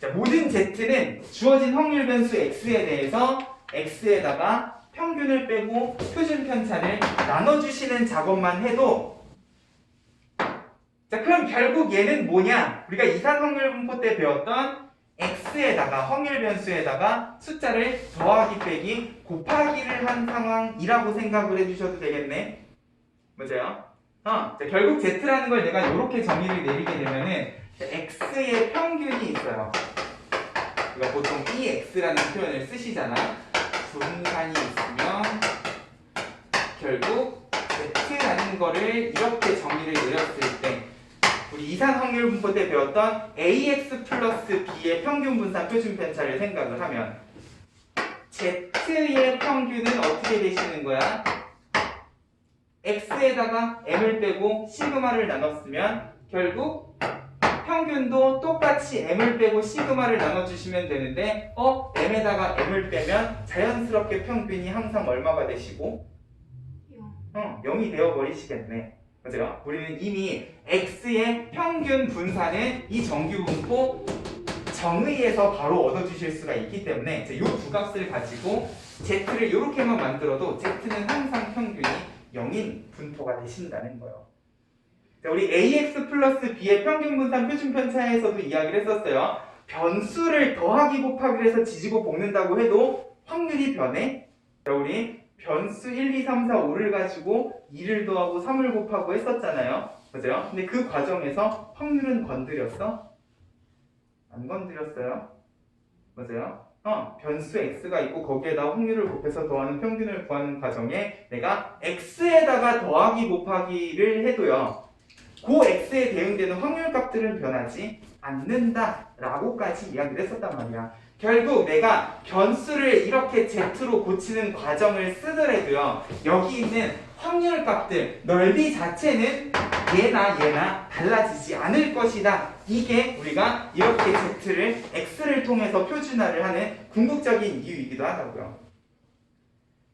자, 모든 z는 주어진 확률 변수 x에 대해서 x에다가 평균을 빼고 표준 편차를 나눠주시는 작업만 해도 자, 그럼 결국 얘는 뭐냐? 우리가 이산 확률 분포 때 배웠던 x에다가 확률 변수에다가 숫자를 더하기 빼기 곱하기를 한 상황이라고 생각을 해주셔도 되겠네. 맞아요? 자, 결국 z라는 걸 내가 이렇게 정의를 내리게 되면은 x의 평균이 있어요. 우리가 보통 ex라는 표현을 쓰시잖아. 분산이 있으면 결국 z라는 거를 이렇게 정의를 내렸을 때 우리 이산 확률 분포 때 배웠던 ax 플러스 b의 평균 분산 표준 편차를 생각을 하면 z의 평균은 어떻게 되시는 거야? x에다가 m을 빼고 시그마를 나눴으면 결국 평균도 똑같이 m을 빼고 시그마를 나눠주시면 되는데 m에다가 m을 빼면 자연스럽게 평균이 항상 얼마가 되시고 0이 되어버리시겠네. 맞아요? 우리는 이미 x의 평균 분산은 이 정규분포 정의에서 바로 얻어주실 수가 있기 때문에 이 두 값을 가지고 z를 이렇게만 만들어도 z는 항상 평균이 0인 분포가 되신다는 거예요. 우리 ax 플러스 b의 평균 분산 표준 편차에서도 이야기를 했었어요. 변수를 더하기 곱하기를 해서 지지고 볶는다고 해도 확률이 변해. 우리 변수 1, 2, 3, 4, 5를 가지고 2를 더하고 3을 곱하고 했었잖아요. 맞아요? 근데 그 과정에서 확률은 건드렸어? 안 건드렸어요? 맞아요? 변수 x가 있고 거기에다 확률을 곱해서 더하는 평균을 구하는 과정에 내가 x에다가 더하기 곱하기를 해도요. 그 x에 대응되는 확률 값들은 변하지 않는다 라고까지 이야기를 했었단 말이야. 결국 내가 변수를 이렇게 z로 고치는 과정을 쓰더라도요. 여기 있는 확률 값들, 넓이 자체는 얘나 달라지지 않을 것이다. 이게 우리가 이렇게 z를 x를 통해서 표준화를 하는 궁극적인 이유이기도 하다고요.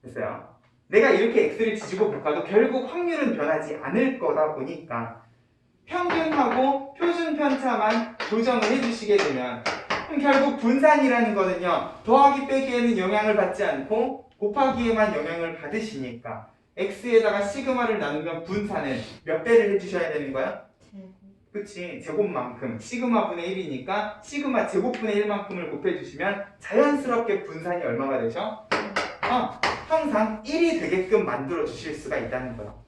됐어요? 내가 이렇게 x를 뒤지고 볼까도 결국 확률은 변하지 않을 거다 보니까 평균하고 표준 편차만 조정을 해주시게 되면 그럼 결국 분산이라는 거는요. 더하기 빼기에는 영향을 받지 않고 곱하기에만 영향을 받으시니까 x에다가 시그마를 나누면 분산은 몇 배를 해주셔야 되는 거야? 그치, 제곱만큼 시그마분의 1이니까 시그마 제곱분의 1만큼을 곱해주시면 자연스럽게 분산이 얼마가 되죠? 항상 1이 되게끔 만들어 주실 수가 있다는 거예요.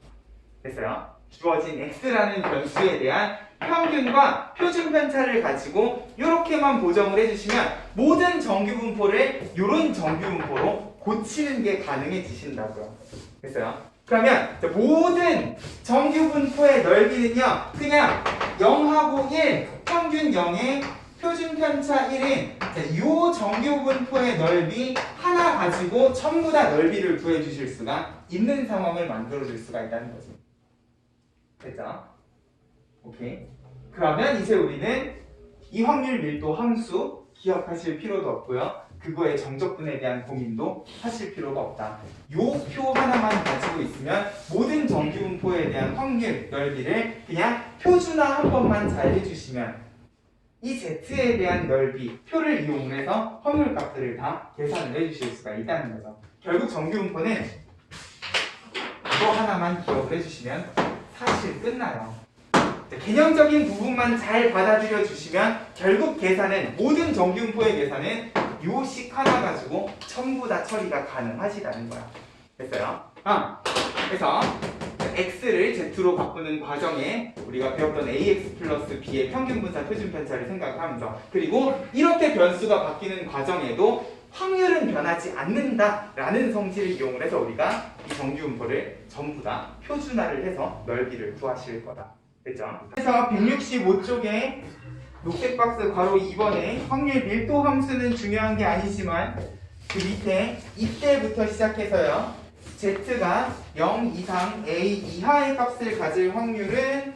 됐어요? 주어진 x라는 변수에 대한 평균과 표준 편차를 가지고 이렇게만 보정을 해주시면 모든 정규분포를 이런 정규분포로 고치는 게 가능해지신다고요. 됐어요? 그러면 모든 정규분포의 넓이는요 그냥 0하고 1, 평균 0에 표준 편차 1인 이 정규분포의 넓이 하나 가지고 전부 다 넓이를 구해주실 수가 있는 상황을 만들어줄 수가 있다는 거죠. 됐죠? 오케이. 그러면 이제 우리는 이 확률 밀도 함수 기억하실 필요도 없고요. 그거의 정적분에 대한 고민도 하실 필요가 없다. 요 표 하나만 가지고 있으면 모든 정규분포에 대한 확률 넓이를 그냥 표준화 한 번만 잘 해주시면 이 z에 대한 넓이 표를 이용해서 확률 값들을 다 계산을 해주실 수가 있다는 거죠. 결국 정규분포는 이거 하나만 기억을 해주시면 사실 끝나요. 개념적인 부분만 잘 받아들여 주시면 결국 계산은 모든 정규분포의 계산은 요 식 하나 가지고 전부 다 처리가 가능하시다는 거야. 됐어요? 그래서 x를 z로 바꾸는 과정에 우리가 배웠던 ax 플러스 b의 평균분산 표준편차를 생각하면서 그리고 이렇게 변수가 바뀌는 과정에도 확률은 변하지 않는다라는 성질을 이용을 해서 우리가 이 정규분포를 전부 다 표준화를 해서 넓이를 구하실 거다. 됐죠? 그래서 165쪽에 녹색 박스 괄호 2번에 확률 밀도 함수는 중요한 게 아니지만 그 밑에 이때부터 시작해서요. z가 0 이상 a 이하의 값을 가질 확률은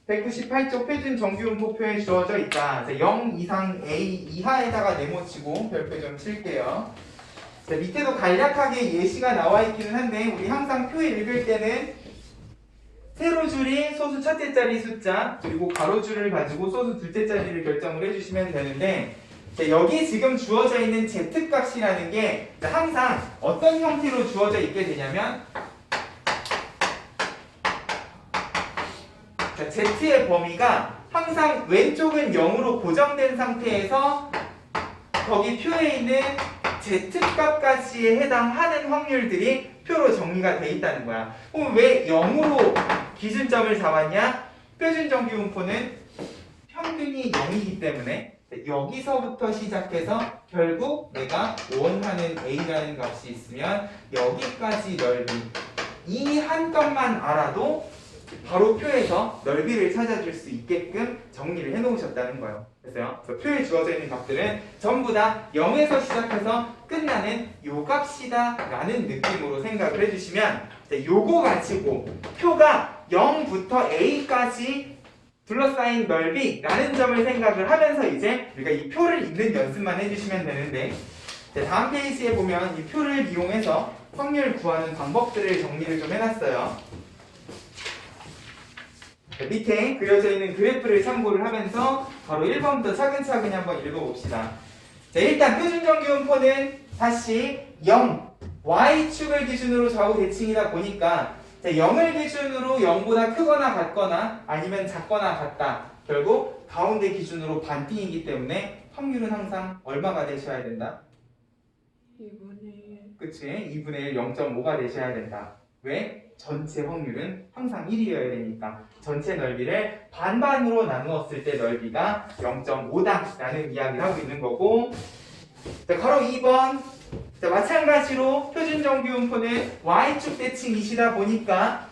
198쪽 표준 정규분포표에 주어져 있다. 0 이상 a 이하에다가 네모치고 별표 좀 칠게요. 자, 밑에도 간략하게 예시가 나와 있기는 한데 우리 항상 표 읽을 때는 세로줄이 소수 첫째 자리 숫자 그리고 가로줄을 가지고 소수 둘째 자리를 결정을 해주시면 되는데 자, 여기 지금 주어져 있는 z값이라는 게 항상 어떤 형태로 주어져 있게 되냐면 자, z의 범위가 항상 왼쪽은 0으로 고정된 상태에서 거기 표에 있는 z값까지에 해당하는 확률들이 표로 정리가 돼 있다는 거야. 그럼 왜 0으로 기준점을 잡았냐? 표준 정규분포는 평균이 0이기 때문에 여기서부터 시작해서 결국 내가 원하는 a라는 값이 있으면 여기까지 넓이 이 한 값만 알아도 바로 표에서 넓이를 찾아줄 수 있게끔 정리를 해놓으셨다는 거예요. 됐어요? 그래서 표에 주어져 있는 값들은 전부 다 0에서 시작해서 끝나는 요 값이다 라는 느낌으로 생각을 해주시면 요거 가지고 표가 0부터 a까지 둘러싸인 넓이라는 점을 생각을 하면서 이제 우리가 이 표를 읽는 연습만 해주시면 되는데 다음 페이지에 보면 이 표를 이용해서 확률 구하는 방법들을 정리를 좀 해놨어요. 밑에 그려져 있는 그래프를 참고를 하면서 바로 1번부터 차근차근히 한번 읽어봅시다. 자, 일단 표준정규분포는 다시 0, y축을 기준으로 좌우 대칭이다 보니까 자, 0을 기준으로 0보다 크거나 같거나 아니면 작거나 같다. 결국 가운데 기준으로 반띵이기 때문에 확률은 항상 얼마가 되셔야 된다? 2분의 1 그치? 2분의 1 0.5가 되셔야 된다. 왜? 전체 확률은 항상 1이어야 되니까 전체 넓이를 반반으로 나누었을 때 넓이가 0.5다라는 이야기를 하고 있는 거고, 자, 가로 2번. 자, 마찬가지로 표준정규분포는 y축 대칭이시다 보니까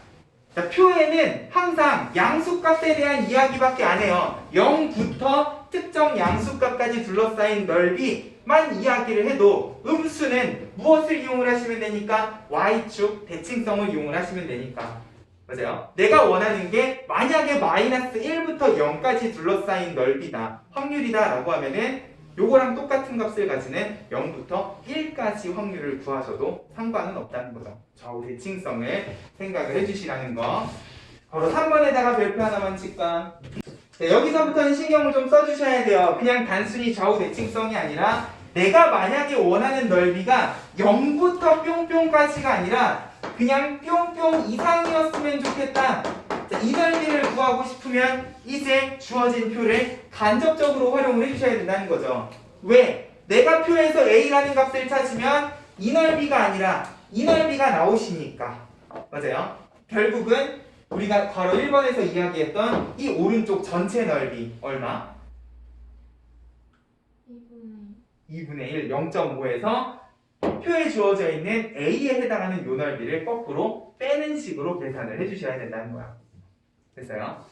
자, 표에는 항상 양수값에 대한 이야기밖에 안 해요. 0부터 특정 양수값까지 둘러싸인 넓이만 이야기를 해도 음수는 무엇을 이용을 하시면 되니까? y축 대칭성을 이용을 하시면 되니까. 맞아요? 내가 원하는 게 만약에 마이너스 1부터 0까지 둘러싸인 넓이다, 확률이다 라고 하면은 요거랑 똑같은 값을 가지는 0부터 1까지 확률을 구하셔도 상관은 없다는 거죠. 좌우 대칭성을 생각을 해주시라는 거. 바로 3번에다가 별표 하나만 칠까? 네, 여기서부터는 신경을 좀 써주셔야 돼요. 그냥 단순히 좌우 대칭성이 아니라 내가 만약에 원하는 넓이가 0부터 뿅뿅까지가 아니라 그냥 뿅뿅 이상이었으면 좋겠다. 자, 이 넓이를 구하고 싶으면 이제 주어진 표를 간접적으로 활용을 해주셔야 된다는 거죠. 왜? 내가 표에서 A라는 값을 찾으면 이 넓이가 아니라 이 넓이가 나오시니까. 맞아요? 결국은 우리가 바로 1번에서 이야기했던 이 오른쪽 전체 넓이 얼마? 2분의 1, 0.5에서 표에 주어져 있는 A에 해당하는 요 넓이를 거꾸로 빼는 식으로 계산을 해주셔야 된다는 거야. 됐어요?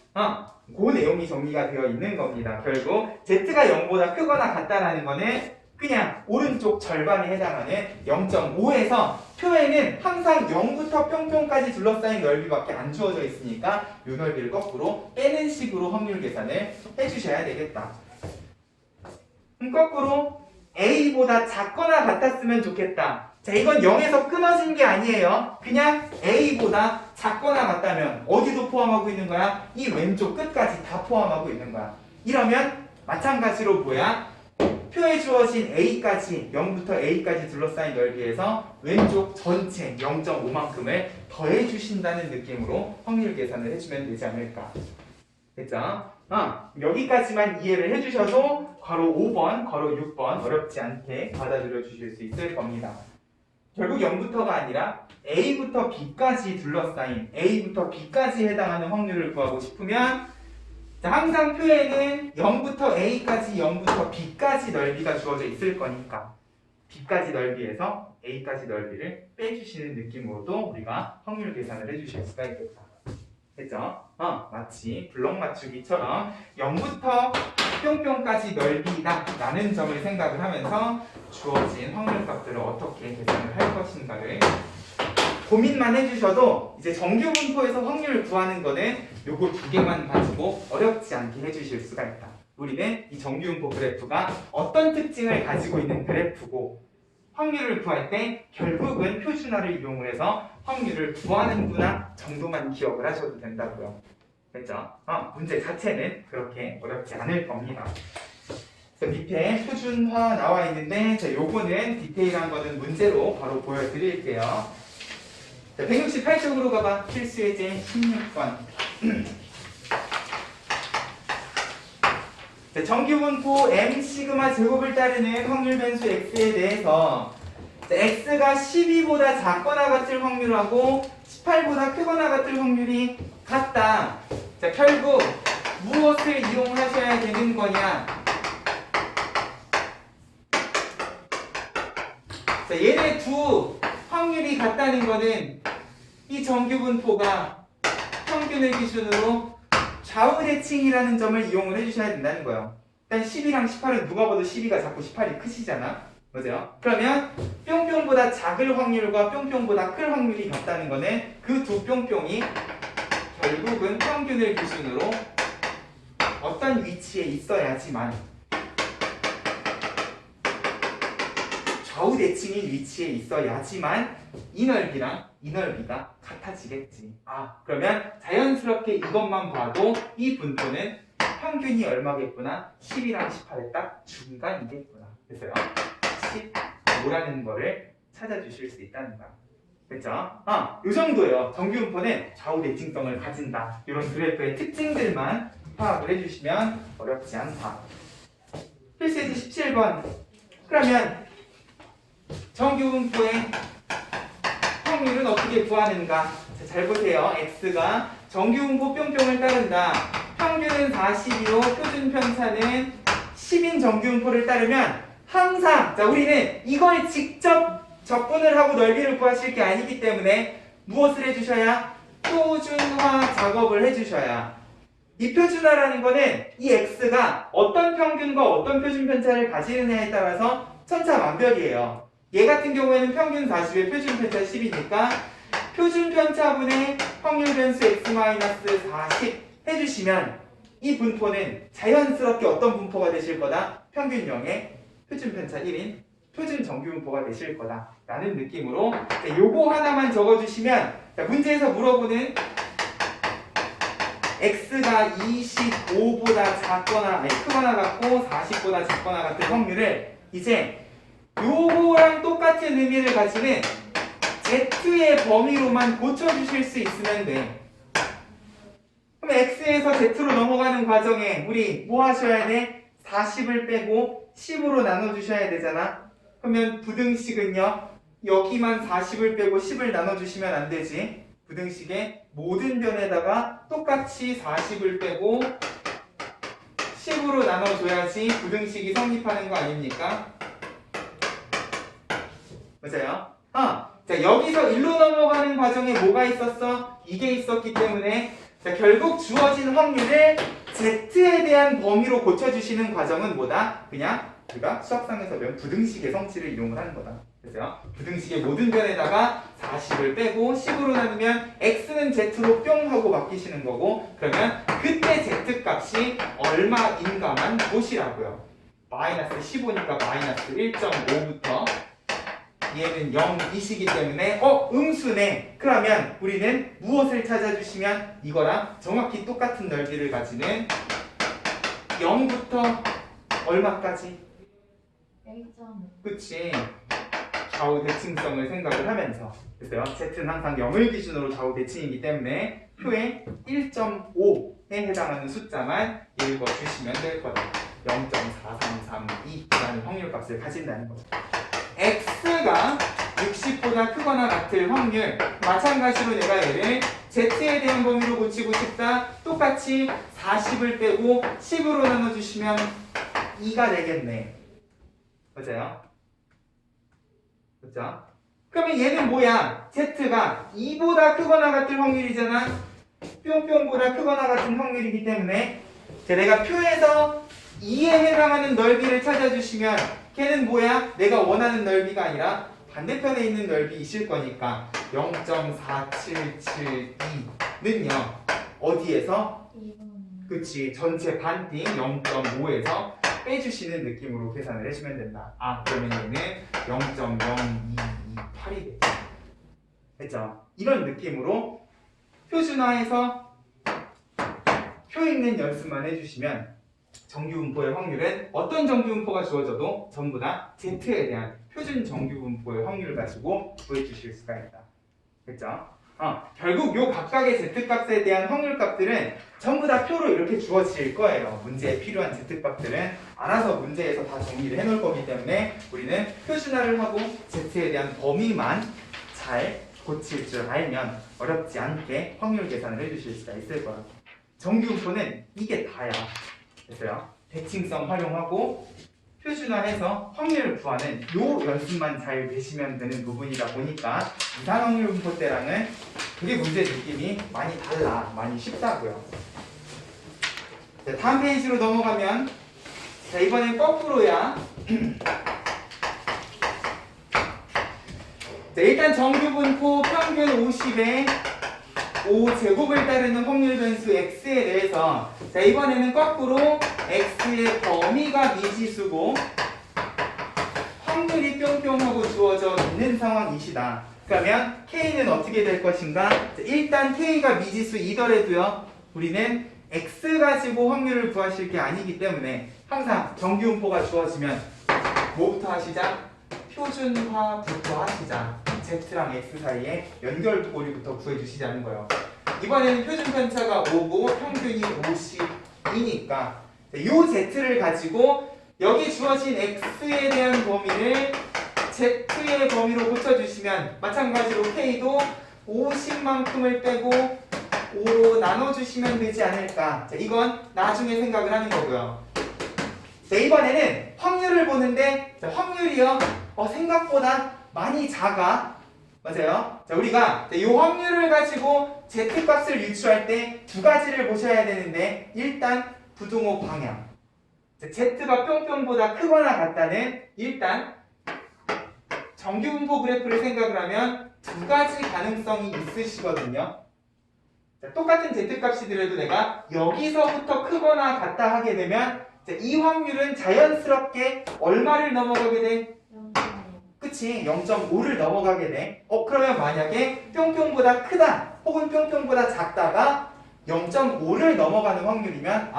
그 내용이 정리가 되어 있는 겁니다. 결국 Z가 0보다 크거나 같다라는 거는 그냥 오른쪽 절반에 해당하는 0.5에서 표에는 항상 0부터 뿅뿅까지 둘러싸인 넓이밖에 안 주어져 있으니까 이 넓이를 거꾸로 빼는 식으로 확률 계산을 해주셔야 되겠다. 그럼 거꾸로 A보다 작거나 같았으면 좋겠다. 자, 이건 0에서 끊어진 게 아니에요. 그냥 A보다 작거나 같다면 어디도 포함하고 있는 거야? 이 왼쪽 끝까지 다 포함하고 있는 거야. 이러면 마찬가지로 뭐야? 표에 주어진 A까지, 0부터 A까지 둘러싸인 넓이에서 왼쪽 전체 0.5만큼을 더해 주신다는 느낌으로 확률 계산을 해주면 되지 않을까. 됐죠? 여기까지만 이해를 해주셔도 괄호 5번, 괄호 6번 어렵지 않게 받아들여 주실 수 있을 겁니다. 결국 0부터가 아니라 A부터 B까지 둘러싸인 A부터 B까지 해당하는 확률을 구하고 싶으면 자, 항상 표에는 0부터 A까지, 0부터 B까지 넓이가 주어져 있을 거니까 B까지 넓이에서 A까지 넓이를 빼주시는 느낌으로도 우리가 확률 계산을 해주실 수가 있겠다. 됐죠? 마치 블록 맞추기처럼 0부터 뿅뿅까지 넓이다 라는 점을 생각을 하면서 주어진 확률 값들을 어떻게 계산을 할 것인가를 고민만 해주셔도 이제 정규 분포에서 확률을 구하는 거는 요거 두 개만 가지고 어렵지 않게 해주실 수가 있다. 우리는 이 정규 분포 그래프가 어떤 특징을 가지고 있는 그래프고 확률을 구할 때 결국은 표준화를 이용을 해서 확률을 구하는구나 정도만 기억을 하셔도 된다고요. 됐죠? 문제 자체는 그렇게 어렵지 않을 겁니다. 그래서 밑에 표준화 나와 있는데 자, 요거는 디테일한 거는 문제로 바로 보여드릴게요. 자, 168쪽으로 가봐. 필수예제 16번. 자, 정규분포 M 시그마 제곱을 따르는 확률 변수 X에 대해서 자, X가 12보다 작거나 같을 확률하고 18보다 크거나 같을 확률이 같다. 자, 결국 무엇을 이용하셔야 되는 거냐? 자, 얘네 두 확률이 같다는 거는 이 정규분포가 평균을 기준으로 좌우대칭이라는 점을 이용을 해주셔야 된다는 거예요. 일단 10이랑 18은 누가 봐도 12가 작고 18이 크시잖아. 맞아요? 그러면 뿅뿅보다 작을 확률과 뿅뿅보다 클 확률이 같다는 거는 그 두 뿅뿅이 결국은 평균을 기준으로 어떤 위치에 있어야지만 좌우대칭인 위치에 있어야지만 이 넓이랑 이 넓이가 같아지겠지. 그러면 자연스럽게 이것만 봐도 이 분포는 평균이 얼마겠구나? 10이랑 18의 딱 중간이겠구나. 됐어요? 15라는 거를 찾아주실 수 있다는 거야. 됐죠? 이 정도예요. 정규분포는 좌우대칭성을 가진다. 이런 그래프의 특징들만 파악을 해주시면 어렵지 않다. 필수예제 17번. 그러면 정규분포의 확률은 어떻게 구하는가? 자, 잘 보세요. x가 정규분포 뿅뿅을 따른다. 평균은 40이요. 표준 편차는 10인 정규분포를 따르면 항상 자 우리는 이걸 직접 적분을 하고 넓이를 구하실 게 아니기 때문에 무엇을 해주셔야? 표준화 작업을 해주셔야. 이 표준화라는 거는 이 x가 어떤 평균과 어떤 표준 편차를 가지느냐에 따라서 천차만별이에요. 얘 같은 경우에는 평균 40에 표준 편차 10이니까 표준 편차분의 확률 변수 x-40 해주시면 이 분포는 자연스럽게 어떤 분포가 되실 거다? 평균 0에 표준 편차 1인 표준 정규 분포가 되실 거다 라는 느낌으로 요거 하나만 적어주시면 자, 문제에서 물어보는 x가 25보다 작거나 아니 크거나 같고 40보다 작거나 같은 확률을 이제 요거랑 똑같은 의미를 가지는 z의 범위로만 고쳐주실 수 있으면 돼. 그럼 x에서 z로 넘어가는 과정에 우리 뭐 하셔야 돼? 40을 빼고 10으로 나눠주셔야 되잖아. 그러면 부등식은요 여기만 40을 빼고 10을 나눠주시면 안 되지. 부등식의 모든 변에다가 똑같이 40을 빼고 10으로 나눠줘야지 부등식이 성립하는 거 아닙니까? 맞아요? 자 여기서 1로 넘어가는 과정에 뭐가 있었어? 이게 있었기 때문에 자, 결국 주어진 확률을 z에 대한 범위로 고쳐주시는 과정은 뭐다? 그냥 우리가 수학상에서 배운 부등식의 성질을 이용을 하는 거다. 그래서 부등식의 모든 변에다가 40을 빼고 10으로 나누면 x는 z로 뿅 하고 바뀌시는 거고 그러면 그때 z 값이 얼마인가만 보시라고요. 마이너스 15니까 마이너스 1.5부터 얘는 0이시기 때문에 음수네. 그러면 우리는 무엇을 찾아주시면 이거랑 정확히 똑같은 넓이를 가지는 0부터 얼마까지? 1.5. 그치? 좌우 대칭성을 생각을 하면서 그래서요 z는 항상 0을 기준으로 좌우 대칭이기 때문에 표에 1.5에 해당하는 숫자만 읽어주시면 될 거다. 0.4332라는 확률값을 가진다는 거죠. x가 60보다 크거나 같을 확률 마찬가지로 내가 얘를 z에 대한 범위로 고치고 싶다. 똑같이 40을 빼고 10으로 나눠주시면 2가 되겠네. 맞아요? 그렇죠? 그러면 얘는 뭐야? z가 2보다 크거나 같을 확률이잖아. 뿅뿅보다 크거나 같은 확률이기 때문에 내가 표에서 2에 해당하는 넓이를 찾아주시면 걔는 뭐야? 내가 원하는 넓이가 아니라 반대편에 있는 넓이이실 거니까 0.4772는요 어디에서? 2번. 그치 전체 반띵 0.5에서 빼주시는 느낌으로 계산을 해주면 된다. 그러면 얘는 0.0228이 되죠. 됐죠? 이런 느낌으로 표준화해서 표 읽는 연습만 해주시면 정규분포의 확률은 어떤 정규분포가 주어져도 전부 다 z에 대한 표준 정규분포의 확률을 가지고 구해주실 수가 있다. 됐죠? 결국 요 각각의 z값에 대한 확률값들은 전부 다 표로 이렇게 주어질 거예요. 문제에 필요한 z값들은 알아서 문제에서 다 정리를 해놓을 거기 때문에 우리는 표준화를 하고 z에 대한 범위만 잘 고칠 줄 알면 어렵지 않게 확률 계산을 해주실 수가 있을 거예요. 정규분포는 이게 다야. 됐어요? 대칭성 활용하고 표준화해서 확률을 구하는 요 연습만 잘 되시면 되는 부분이다 보니까 이산 확률 분포 때랑은 되게 문제 느낌이 많이 달라. 많이 쉽다고요. 자, 다음 페이지로 넘어가면 자 이번엔 거꾸로야. 자, 일단 정규분포 평균 50에 5제곱을 따르는 확률 변수 x에 대해서 자 이번에는 거꾸로 x의 범위가 미지수고 확률이 뿅뿅하고 주어져 있는 상황이시다. 그러면 k는 어떻게 될 것인가? 자, 일단 k가 미지수이더라도요 우리는 x 가지고 확률을 구하실 게 아니기 때문에 항상 정규분포가 주어지면 뭐부터 하시자? 표준화부터 하시자. z랑 x 사이에 연결고리부터 구해주시자는 거예요. 이번에는 표준 편차가 5고 평균이 50이니까 이 z를 가지고 여기 주어진 x에 대한 범위를 Z의 범위로 고쳐주시면 마찬가지로 K도 50만큼을 빼고 5로 나눠주시면 되지 않을까. 자, 이건 나중에 생각을 하는 거고요. 자, 이번에는 확률을 보는데, 자, 확률이요. 생각보다 많이 작아. 맞아요. 자, 우리가 이 확률을 가지고 Z값을 유추할 때 두 가지를 보셔야 되는데, 일단 부등호 방향. 자, Z가 뿅뿅보다 크거나 같다는 일단 정규분포 그래프를 생각을 하면 두 가지 가능성이 있으시거든요. 자, 똑같은 Z값이더라도 내가 여기서부터 크거나 같다 하게 되면, 자, 이 확률은 자연스럽게 얼마를 넘어가게 돼? 0.5. 그치, 0.5를 넘어가게 돼. 그러면 만약에 뿅뿅보다 크다 혹은 뿅뿅보다 작다가 0.5를 넘어가는 확률이면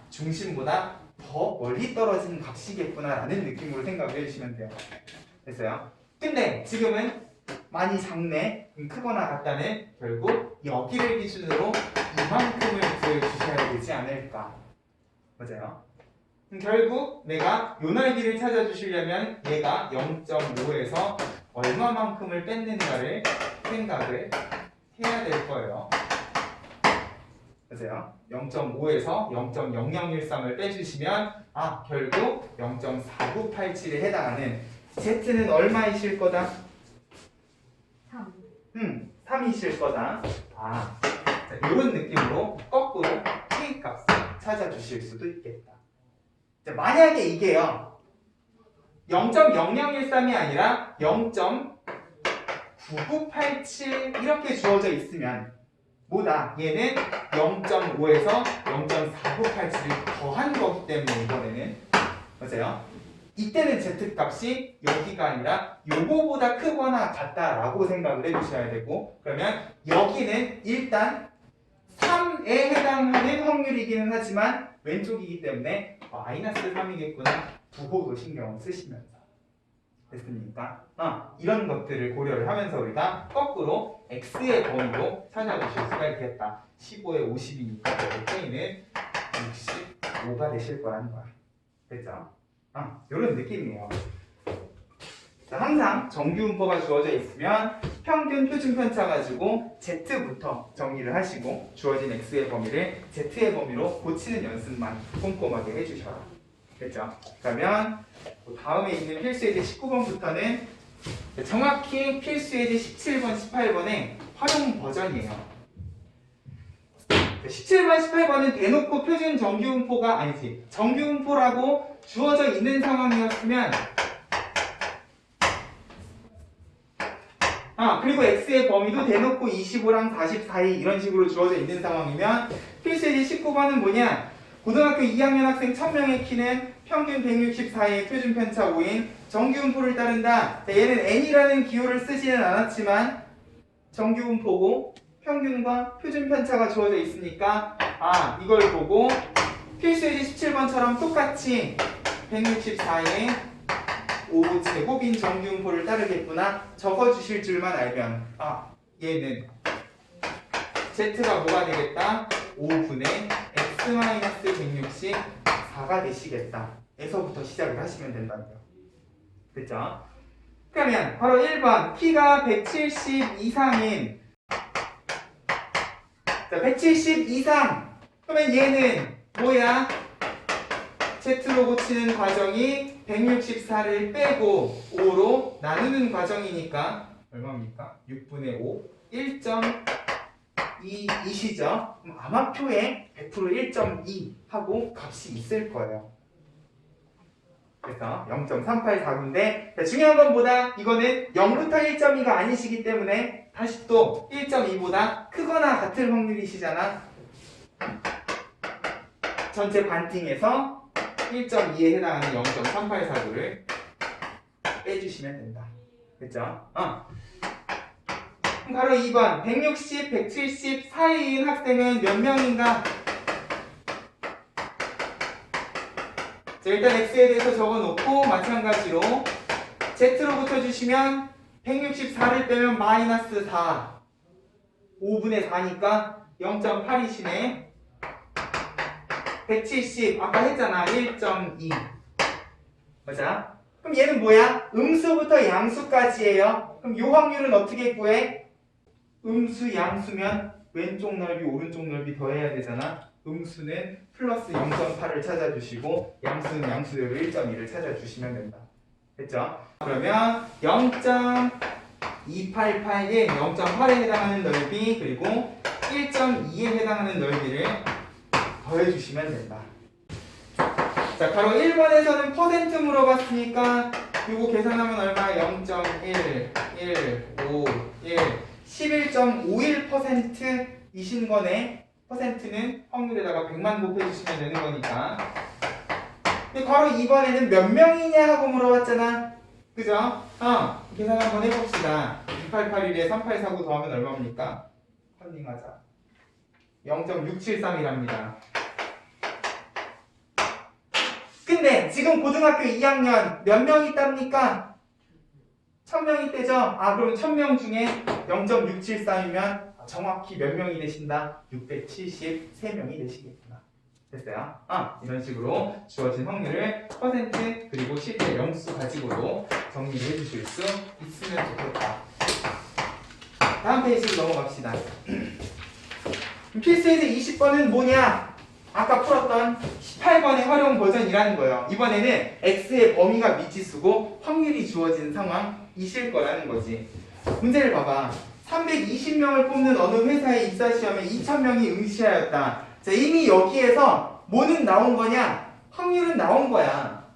중심보다 더 멀리 떨어진 값이겠구나 라는 느낌으로 생각을 해주시면 돼요. 됐어요? 근데 지금은 많이 작네, 크거나 같다는 결국 여기를 기준으로 이만큼을 구해주셔야 되지 않을까. 맞아요? 결국 내가 요 넓이를 찾아주시려면 얘가 0.5에서 얼마만큼을 뺐는가를 생각을 해야 될 거예요. 맞아요? 0.5에서 0.0013을 빼주시면 결국 0.4987에 해당하는 Z는 얼마이실 거다? 3. 3이실 거다. 이런 느낌으로 거꾸로 K값을 찾아주실 수도 있겠다. 자, 만약에 이게요 0.0013이 아니라 0.9987 이렇게 주어져 있으면 뭐다? 얘는 0.5에서 0.4987을 더한 거기 때문에 이번에는 맞아요? 이때는 Z값이 여기가 아니라 요거보다 크거나 같다라고 생각을 해주셔야 되고, 그러면 여기는 일단 3에 해당하는 확률이기는 하지만 왼쪽이기 때문에 마이너스 3이겠구나 부호도 신경 쓰시면서 됐습니까? 이런 것들을 고려를 하면서 우리가 거꾸로 X의 범위로 찾아보실 수가 있겠다. 15에 50이니까 K는 65가 되실 거라는 거야. 됐죠? 이런 느낌이에요. 자, 항상 정규분포가 주어져 있으면 평균 표준 편차 가지고 Z부터 정리를 하시고 주어진 X의 범위를 Z의 범위로 고치는 연습만 꼼꼼하게 해주셔라. 됐죠? 그러면 다음에 있는 필수예제 19번부터는 정확히 필수예제 17번, 18번의 활용 버전이에요. 17번, 18번은 대놓고 표준 정규분포가 아니지 정규분포라고 주어져 있는 상황이었으면 그리고 X의 범위도 대놓고 25랑 44이 이런 식으로 주어져 있는 상황이면 필수예제 19번은 뭐냐? 고등학교 2학년 학생 1000명의 키는 평균 164의 표준 편차 5인 정규분포를 따른다. 자, 얘는 n이라는 기호를 쓰지는 않았지만 정규분포고 평균과 표준 편차가 주어져 있으니까 이걸 보고 필수예제 17번처럼 똑같이 164의 5제곱인 정규분포를 따르겠구나 적어주실 줄만 알면 얘는 Z가 뭐가 되겠다? 5분의 X-164가 되시겠다 에서부터 시작을 하시면 된다고요. 됐죠? 그러면 바로 1번 키가 170 이상인 170 이상 그러면 얘는 뭐야? Z로 고치는 과정이 164를 빼고 5로 나누는 과정이니까 얼마입니까? 6분의 5 1.2이시죠? 그럼 아마표에 100% 1.2 하고 값이 있을 거예요. 그래서 0.384인데 중요한 건 뭐다? 이거는 0부터 1.2가 아니시기 때문에 다시 또 1.2보다 크거나 같을 확률이시잖아. 전체 반띵에서 1.2에 해당하는 0.384를 빼주시면 된다. 됐죠? 그럼 바로 2번 160, 170 사이인 학생은 몇 명인가? 자, 일단 X에 대해서 적어놓고 마찬가지로 Z로 붙여주시면 164를 빼면 마이너스 4 5분의 4니까 0.8이시네 170 아까 했잖아 1.2 맞아? 그럼 얘는 뭐야? 음수부터 양수까지예요. 그럼 요 확률은 어떻게 구해? 음수 양수면 왼쪽 넓이 오른쪽 넓이 더해야 되잖아. 음수는 플러스 0.8을 찾아주시고 양수는 양수대로 1.2를 찾아주시면 된다. 됐죠? 그러면 0.2881, 0.8에 해당하는 넓이 그리고 1.2에 해당하는 넓이를 더해주시면 된다. 자, 바로 1번에서는 퍼센트 물어봤으니까 이거 계산하면 얼마? 11.51이신 거네. 퍼센트는 확률에다가 100만 곱해주시면 되는 거니까. 근데 바로 2번에는 몇 명이냐 하고 물어봤잖아. 그죠? 계산 한번 해봅시다. 2881에 3849 더하면 얼마입니까? 컨닝하자. 0.673이랍니다. 근데 지금 고등학교 2학년 몇 명 있답니까? 1000명 있대죠? 그럼 1000명 중에 0.673이면 정확히 몇 명이 되신다? 673명이 되시겠구나. 됐어요? 이런 식으로 주어진 확률을 퍼센트 그리고 실제 영수 가지고도 정리를 해주실 수 있으면 좋겠다. 다음 페이지로 넘어갑시다. 필수에서 20번은 뭐냐? 아까 풀었던 18번의 활용 버전이라는 거예요. 이번에는 x의 범위가 미지수고 확률이 주어진 상황이실 거라는 거지. 문제를 봐봐. 320명을 뽑는 어느 회사의 입사시험에 2000명이 응시하였다. 자, 이미 여기에서 뭐는 나온 거냐? 확률은 나온 거야.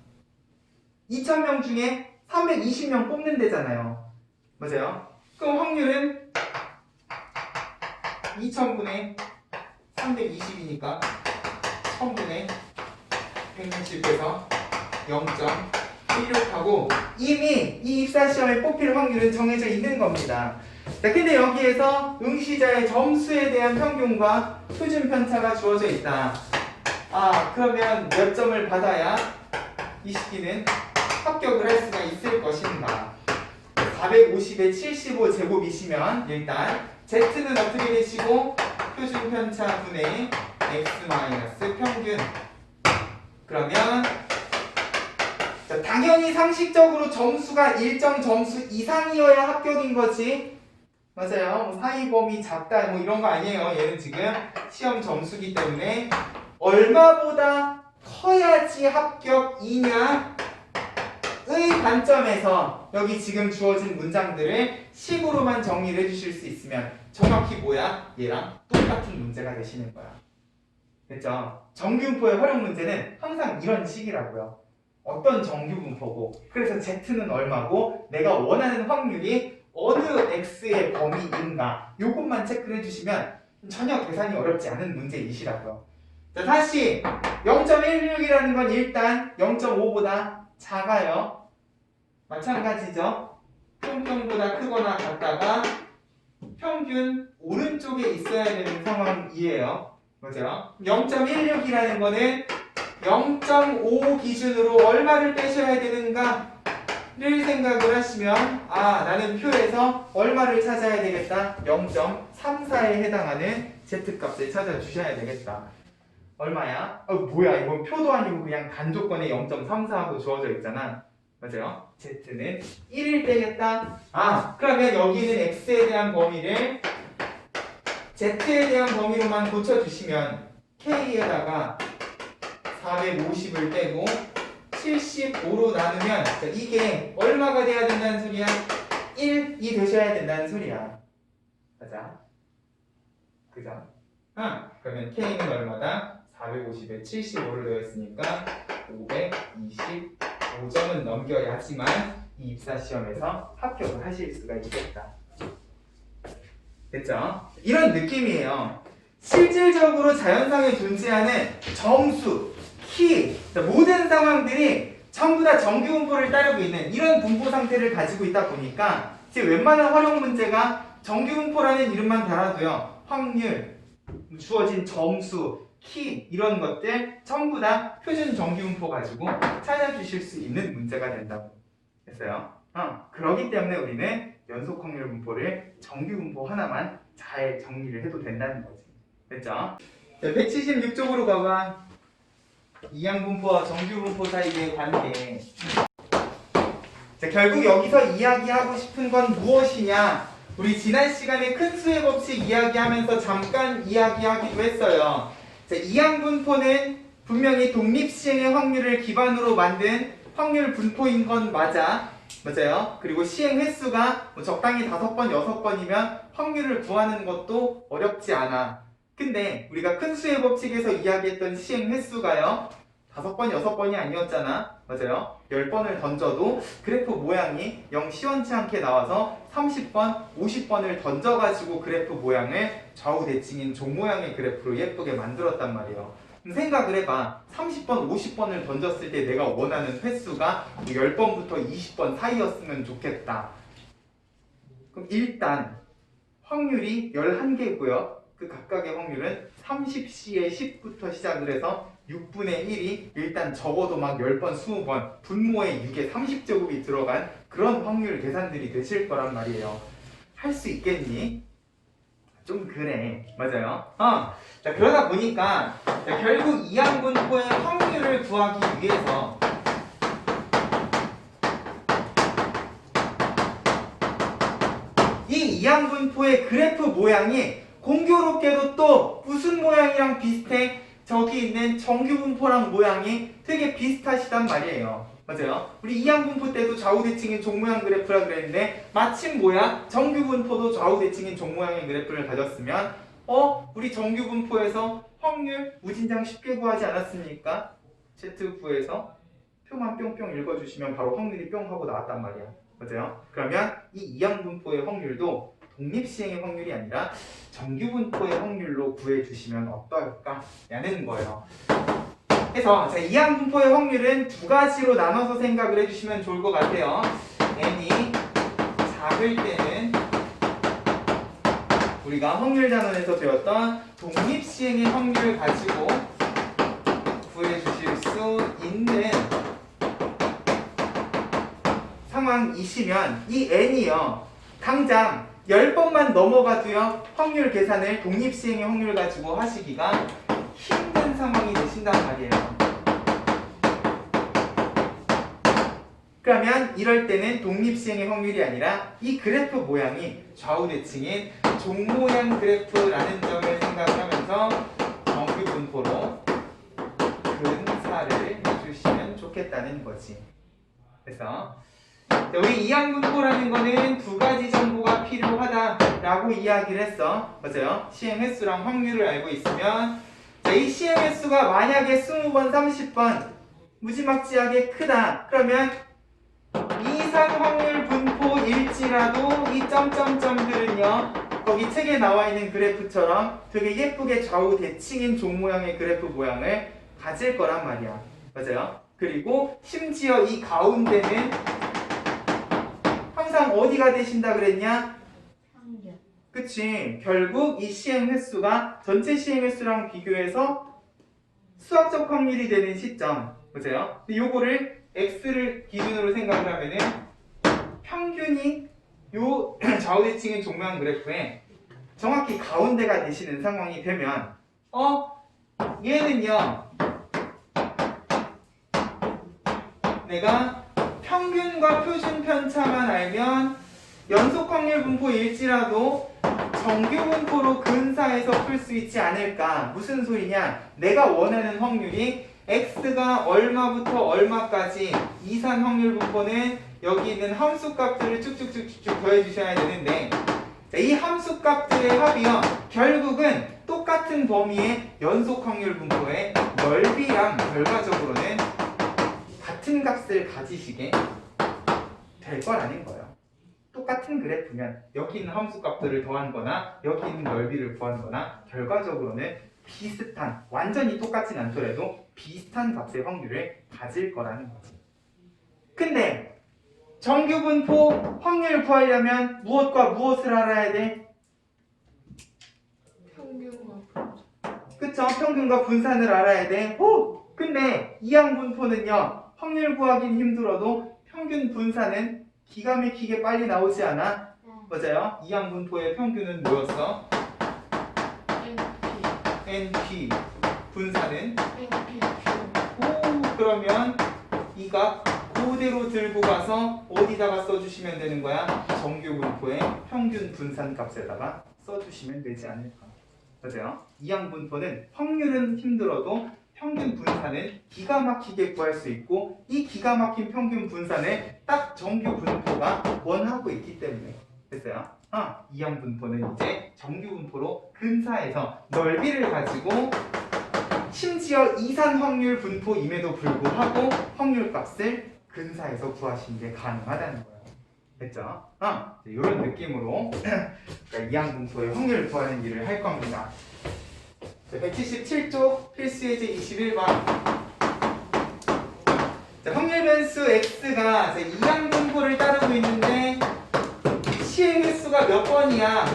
2000명 중에 320명 뽑는 데잖아요. 맞아요? 그럼 확률은 2000분의 320이니까 1000분의 160에서 0.16하고 이미 이 입사시험에 뽑힐 확률은 정해져 있는 겁니다. 자, 근데 여기에서 응시자의 점수에 대한 평균과 표준 편차가 주어져 있다. 그러면 몇 점을 받아야 이 시기는 합격을 할 수가 있을 것인가? 450에 75 제곱이시면 일단 Z는 어떻게 되시고 표준 편차 분의 x 평균. 그러면 자, 당연히 상식적으로 점수가 일정 점수 이상이어야 합격인 거지. 맞아요. 뭐 사이 범위 작다 뭐 이런 거 아니에요. 얘는 지금 시험 점수기 때문에 얼마보다 커야지 합격이냐의 관점에서 여기 지금 주어진 문장들을 식으로만 정리를 해주실 수 있으면 정확히 뭐야? 얘랑 똑같은 문제가 되시는 거야. 됐죠? 정규분포의 활용 문제는 항상 이런 식이라고요. 어떤 정규분포고 그래서 Z는 얼마고 내가 원하는 확률이 어느 X의 범위인가 요것만 체크를 해주시면 전혀 계산이 어렵지 않은 문제이시라고요. 자, 다시 0.16이라는 건 일단 0.5보다 작아요. 마찬가지죠. 평균보다 크거나 같다가 평균 오른쪽에 있어야 되는 상황이에요. 맞아요? 0.16이라는 거는 0.5 기준으로 얼마를 빼셔야 되는가를 생각을 하시면 나는 표에서 얼마를 찾아야 되겠다. 0.34에 해당하는 Z값을 찾아주셔야 되겠다. 얼마야? 뭐야 이건 표도 아니고 그냥 단조건에 0.34하고 주어져 있잖아. 맞아요? Z는 1일 빼겠다. 그러면 여기는 X에 대한 범위를 Z에 대한 범위로만 고쳐주시면 K에다가 450을 빼고 75로 나누면 이게 얼마가 돼야 된다는 소리야? 1이 되셔야 된다는 소리야. 맞아? 그죠? 그러면 K는 얼마다? 450에 75를 더했으니까 525점은 넘겨야지만 이 입사시험에서 합격을 하실 수가 있겠다. 됐죠? 이런 느낌이에요. 실질적으로 자연상에 존재하는 정수, 키, 모든 상황들이 전부 다 정규분포를 따르고 있는 이런 분포 상태를 가지고 있다 보니까 지금 웬만한 활용 문제가 정규분포라는 이름만 달아도요. 확률, 주어진 점수, 키 이런 것들 전부 다 표준 정규분포 가지고 찾아주실 수 있는 문제가 된다고 했어요. 그렇기 때문에 우리는 연속 확률 분포를 정규분포 하나만 잘 정리를 해도 된다는 거지. 됐죠? 176쪽으로 가봐. 이항분포와 정규분포 사이의 관계. 자, 결국 여기서 이야기하고 싶은 건 무엇이냐? 우리 지난 시간에 큰 수의 법칙 이야기하면서 잠깐 이야기하기도 했어요. 자, 이항분포는 분명히 독립시행의 확률을 기반으로 만든 확률 분포인 건 맞아요. 그리고 시행 횟수가 뭐 적당히 5번, 6번이면 확률을 구하는 것도 어렵지 않아. 근데 우리가 큰 수의 법칙에서 이야기했던 시행 횟수가요, 5번, 6번이 아니었잖아. 맞아요. 10번을 던져도 그래프 모양이 영 시원치 않게 나와서 30번, 50번을 던져가지고 그래프 모양을 좌우 대칭인 종 모양의 그래프로 예쁘게 만들었단 말이에요. 생각을 해봐. 30번, 50번을 던졌을 때 내가 원하는 횟수가 10번부터 20번 사이였으면 좋겠다. 그럼 일단 확률이 11개고요. 그 각각의 확률은 30C에 10부터 시작을 해서 6분의 1이 일단 적어도 막 10번, 20번 분모에 6에 30제곱이 들어간 그런 확률 계산들이 되실 거란 말이에요. 할 수 있겠니? 좀 그래. 맞아요. 자, 그러다 보니까 자, 결국 이항분포의 확률을 구하기 위해서 이 이항분포의 그래프 모양이 공교롭게도 또 무슨 모양이랑 비슷해? 저기 있는 정규분포랑 모양이 되게 비슷하시단 말이에요. 맞아요. 우리 이항분포 때도 좌우대칭인 종모양 그래프라 그랬는데 마침 뭐야? 정규분포도 좌우대칭인 종모양의 그래프를 가졌으면 우리 정규분포에서 확률 무진장 쉽게 구하지 않았습니까? Z부에서 표만 뿅뿅 읽어주시면 바로 확률이 뿅 하고 나왔단 말이야. 맞아요? 그러면 이 이항분포의 확률도 독립시행의 확률이 아니라 정규분포의 확률로 구해주시면 어떨까? 라는 거예요. 그래서 자, 이항분포의 확률은 두 가지로 나눠서 생각을 해주시면 좋을 것 같아요. n이 작을 때는 우리가 확률단원에서 배웠던 독립시행의 확률을 가지고 구해주실 수 있는 상황이시면 이 n이요, 당장 10번만 넘어가도요 확률 계산을 독립시행의 확률 가지고 하시기가 힘든 상황이 되신단 말이에요. 그러면 이럴 때는 독립시행의 확률이 아니라 이 그래프 모양이 좌우대칭인 종모양 그래프라는 점을 생각하면서 정규분포로 근사를 해주시면 좋겠다는 거지. 그래서 우리 이항분포라는 거는 두 가지 정보가 필요하다라고 이야기를 했어. 맞아요? 시행 횟수랑 확률을 알고 있으면 자, 이 시행 횟수가 만약에 20번, 30번 무지막지하게 크다. 그러면 이상 확률 분포일지라도 이 점점점들은요, 거기 책에 나와 있는 그래프처럼 되게 예쁘게 좌우 대칭인 종 모양의 그래프 모양을 가질 거란 말이야. 맞아요? 그리고 심지어 이 가운데는 항상 어디가 되신다 그랬냐? 평균. 그치. 결국 이 시행 횟수가 전체 시행 횟수랑 비교해서 수학적 확률이 되는 시점. 맞아요? 근데 요거를 x를 기준으로 생각을 하면은 평균이 요 좌우대칭인 종모양 그래프에 정확히 가운데가 되시는 상황이 되면 얘는요, 내가 평균과 표준 편차만 알면 연속 확률 분포일지라도 정규 분포로 근사해서 풀 수 있지 않을까? 무슨 소리냐? 내가 원하는 확률이 x가 얼마부터 얼마까지 이산 확률 분포는 여기 있는 함수 값들을 쭉쭉쭉쭉 더해 주셔야 되는데, 이 함수 값들의 합이요, 결국은 똑같은 범위의 연속 확률 분포의 넓이랑 결과적으로는 같은 값을 가지시게 될 거라는 거예요. 똑같은 그래프면 여기 있는 함수 값들을 더한 거나 여기 있는 넓이를 구한 거나 결과적으로는 비슷한, 완전히 똑같진 않더라도 비슷한 값의 확률을 가질 거라는 거지. 근데 정규분포 확률 구하려면 무엇과 무엇을 알아야 돼? 평균과 그쵸? 평균과 분산을 알아야 돼. 근데 이항분포는요, 확률 구하기는 힘들어도 평균 분산은 기가 막히게 빨리 나오지 않아? 맞아요? 이항분포의 평균은 뭐였어? NP. 분산은? NPQ. 그러면 이 값 그대로 들고 가서 어디다가 써주시면 되는 거야? 정규분포의 평균 분산값에다가 써주시면 되지 않을까. 맞아요? 이항분포는 확률은 힘들어도 평균 분산은 기가 막히게 구할 수 있고 이 기가 막힌 평균 분산을 딱 정규분포가 원하고 있기 때문에 됐어요? 이항분포는 이제 정규분포로 근사해서 넓이를 가지고 심지어 이산 확률 분포임에도 불구하고 확률값을 근사해서 구하시는 게 가능하다는 거예요. 됐죠? 이런 느낌으로 그러니까 이항분포의 확률을 구하는 일을 할 겁니다. 177쪽 필수 예제 21번. 확률 변수 x가 이항분포를 따르고 있는데 시행 횟수가 몇 번이야?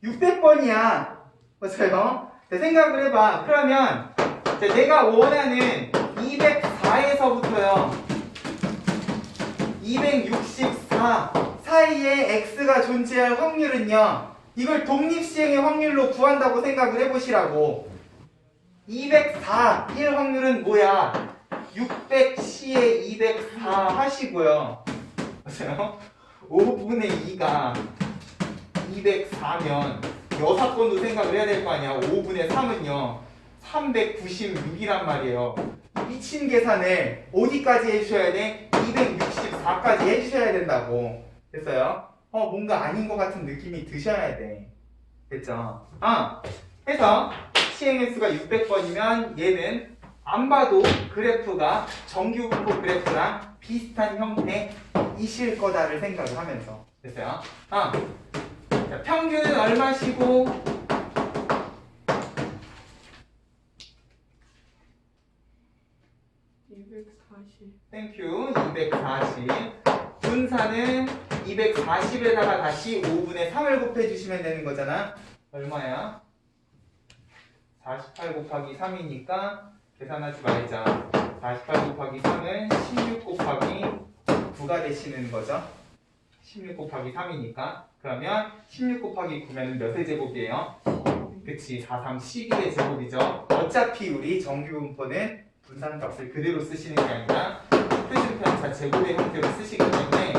600번이야. 맞아요? 생각을 해봐. 그러면 내가 원하는 204에서부터요 264 사이에 x가 존재할 확률은요, 이걸 독립시행의 확률로 구한다고 생각을 해보시라고. 204 1 확률은 뭐야? 600C에 204 하시고요. 맞아요? 5분의 2가 204면 6번도 생각을 해야 될 거 아니야. 5분의 3은요 396이란 말이에요. 미친 계산을 어디까지 해주셔야 돼? 264까지 해주셔야 된다고. 됐어요? 뭔가 아닌 것 같은 느낌이 드셔야 돼. 됐죠? 해서 시행횟수가 600번이면 얘는 안 봐도 그래프가 정규분포 그래프랑 비슷한 형태이실 거다를 생각을 하면서. 됐어요? 자, 평균은 얼마시고 240. 땡큐 240 분산은 240에다가 다시 5분의 3을 곱해주시면 되는 거잖아. 얼마야? 48 곱하기 3이니까 계산하지 말자. 48 곱하기 3은 16 곱하기 9가 되시는 거죠. 16 곱하기 3이니까 그러면 16 곱하기 9면 몇의 제곱이에요? 그치, 4, 3, 12의 제곱이죠. 어차피 우리 정규분포는 분산값을 그대로 쓰시는 게 아니라 표준편차 제곱의 형태로 쓰시기 때문에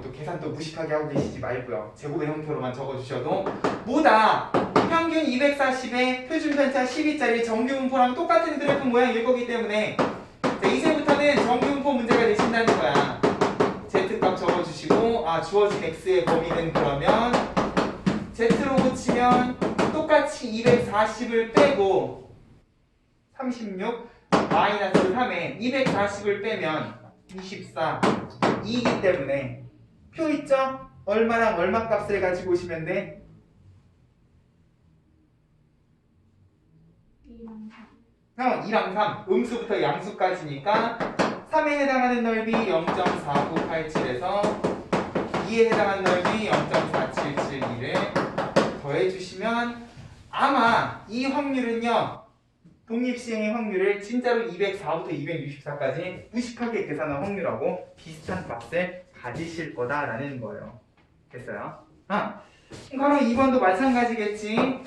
또 계산 또 무식하게 하고 계시지 말고요. 제곱의 형태로만 적어주셔도 뭐다? 평균 240에 표준편차 12짜리 정규분포랑 똑같은 그래프 모양일 거기 때문에 이제부터는 정규분포 문제가 되신다는 거야. Z값 적어주시고 주어진 X의 범위는 그러면 Z로 고치면 똑같이 240을 빼고 36 마이너스 3에 240을 빼면 24 2이기 때문에 표 있죠? 얼마랑 얼마 값을 가지고 오시면 돼? 2랑 3 음수부터 양수까지니까 3에 해당하는 넓이 0.4987에서 2에 해당하는 넓이 0.4772를 더해주시면 아마 이 확률은요, 독립시행의 확률을 진짜로 204부터 264까지 무식하게 계산한 확률하고 비슷한 값을 가지실 거다라는 거예요. 됐어요? 바로 2번도 마찬가지겠지.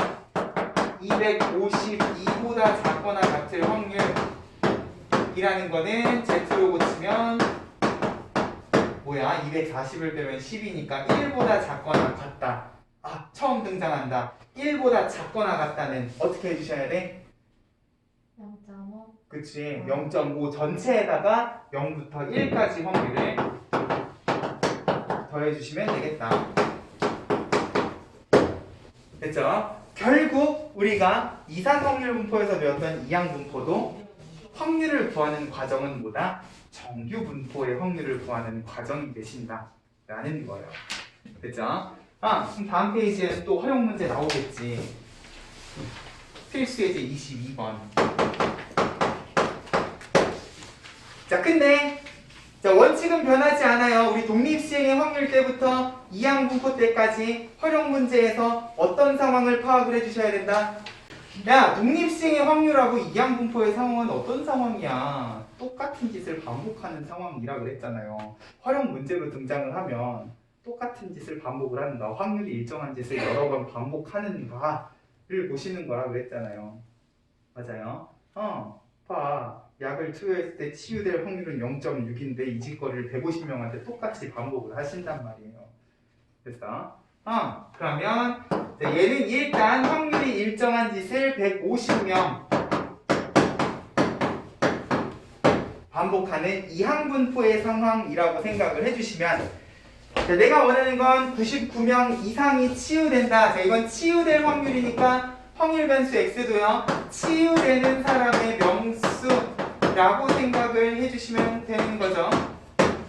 252보다 작거나 같을 확률이라는 거는 Z로 고치면 뭐야? 240을 빼면 10이니까 1보다 작거나 같다. 처음 등장한다. 1보다 작거나 같다는 어떻게 해주셔야 돼? 0.5. 그치. 0.5 전체에다가 0부터 1까지 확률을 더해주시면 되겠다. 됐죠? 결국 우리가 이산 확률 분포에서 배웠던 이항 분포도 확률을 구하는 과정은 뭐다? 정규 분포의 확률을 구하는 과정이 되신다 라는 거예요. 됐죠? 그럼 다음 페이지에는 또 활용 문제 나오겠지. 필수 예제 22번. 자, 근데 원칙은 변하지 않아요. 우리 독립시행의 확률 때부터 이항분포 때까지 활용 문제에서 어떤 상황을 파악을 해주셔야 된다? 야, 독립시행의 확률하고 이항분포의 상황은 어떤 상황이야? 똑같은 짓을 반복하는 상황이라 그랬잖아요. 활용 문제로 등장을 하면 똑같은 짓을 반복을 하는가, 확률이 일정한 짓을 여러 번 반복하는가를 보시는 거라 그랬잖아요. 맞아요? 봐. 약을 투여했을 때 치유될 확률은 0.6인데 이 짓거리를 150명한테 똑같이 반복을 하신단 말이에요. 됐어? 그러면 얘는 일단 확률이 일정한 짓을 150명 반복하는 이항분포의 상황이라고 생각을 해주시면, 내가 원하는 건 99명 이상이 치유된다. 자, 이건 치유될 확률이니까 확률 변수 x도요, 치유되는 사람의 명수라고 생각을 해주시면 되는 거죠.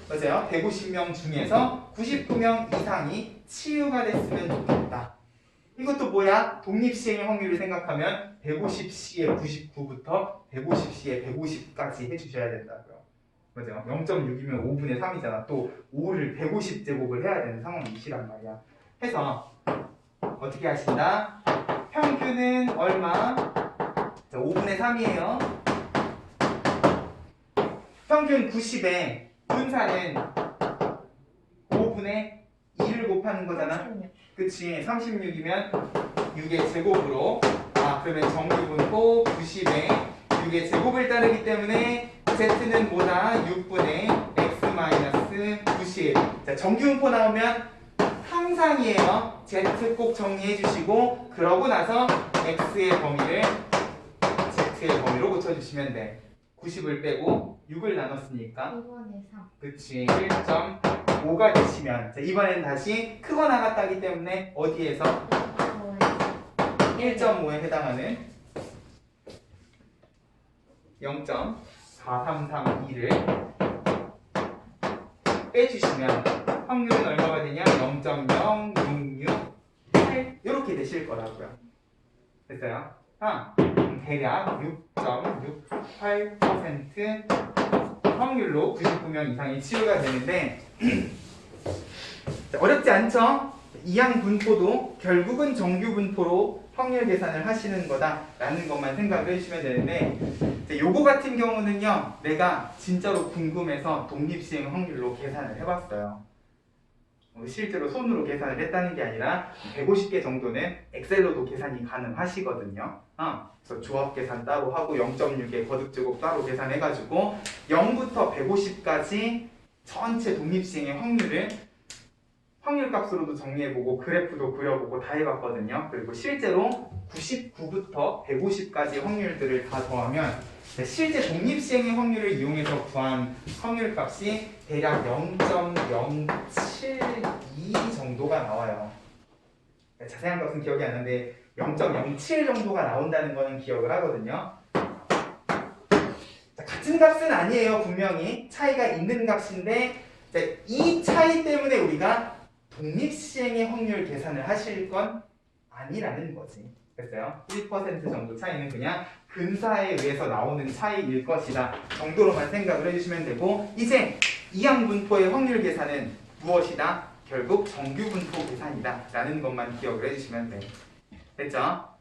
맞아요. 150명 중에서 99명 이상이 치유가 됐으면 좋겠다. 이것도 뭐야? 독립시행의 확률을 생각하면 150C에 99부터 150C에 150까지 해주셔야 된다고요. 맞아요. 0.6이면 5분의 3이잖아. 또 5를 150제곱을 해야 되는 상황이시란 말이야. 해서 어떻게 하신다? 평균은 얼마? 자, 5분의 3이에요. 평균 90에 분사는 5분의 2를 곱하는 거잖아. 36. 그치. 36이면 6의 제곱으로, 그러면 정규분포 90에 6의 제곱을 따르기 때문에 Z는 뭐다? 6분의 X-90. 자, 정규분포 나오면 항상이에요. Z 꼭 정리해 주시고, 그러고 나서 X의 범위를 Z의 범위로 고쳐주시면 돼. 90을 빼고 6을 나눴으니까 2번에 3. 그치. 1.5가 되시면, 자, 이번에는 다시 크거나 같다기 때문에 어디에서 1.5에 해당하는 0.4332를 빼주시면 확률은 얼마가 되냐? 0.0668 이렇게 되실 거라고요. 됐어요? 대략 6.68% 확률로 99명 이상이 치유가 되는데, 어렵지 않죠? 이항 분포도 결국은 정규 분포로 확률 계산을 하시는 거다라는 것만 생각을 해주시면 되는데, 요거 같은 경우는요, 내가 진짜로 궁금해서 독립시행 확률로 계산을 해봤어요. 실제로 손으로 계산을 했다는 게 아니라 150개 정도는 엑셀로도 계산이 가능하시거든요. 그래서 조합 계산 따로 하고 0.6의 거듭제곱 따로 계산해가지고 0부터 150까지 전체 독립시행의 확률 값으로도 정리해보고 그래프도 그려보고 다 해봤거든요. 그리고 실제로 99부터 150까지 확률들을 다 더하면 실제 독립시행의 확률을 이용해서 구한 확률 값이 대략 0.072 정도가 나와요. 자세한 값은 기억이 안 나는데 0.07 정도가 나온다는 거는 기억을 하거든요. 자, 같은 값은 아니에요. 분명히 차이가 있는 값인데, 자, 이 차이 때문에 우리가 독립시행의 확률 계산을 하실 건 아니라는 거지. 됐어요? 1% 정도 차이는 그냥 근사에 의해서 나오는 차이일 것이다 정도로만 생각을 해주시면 되고, 이제 이항분포의 확률 계산은 무엇이다? 결국 정규분포 계산이다 라는 것만 기억을 해주시면 돼. 됐죠?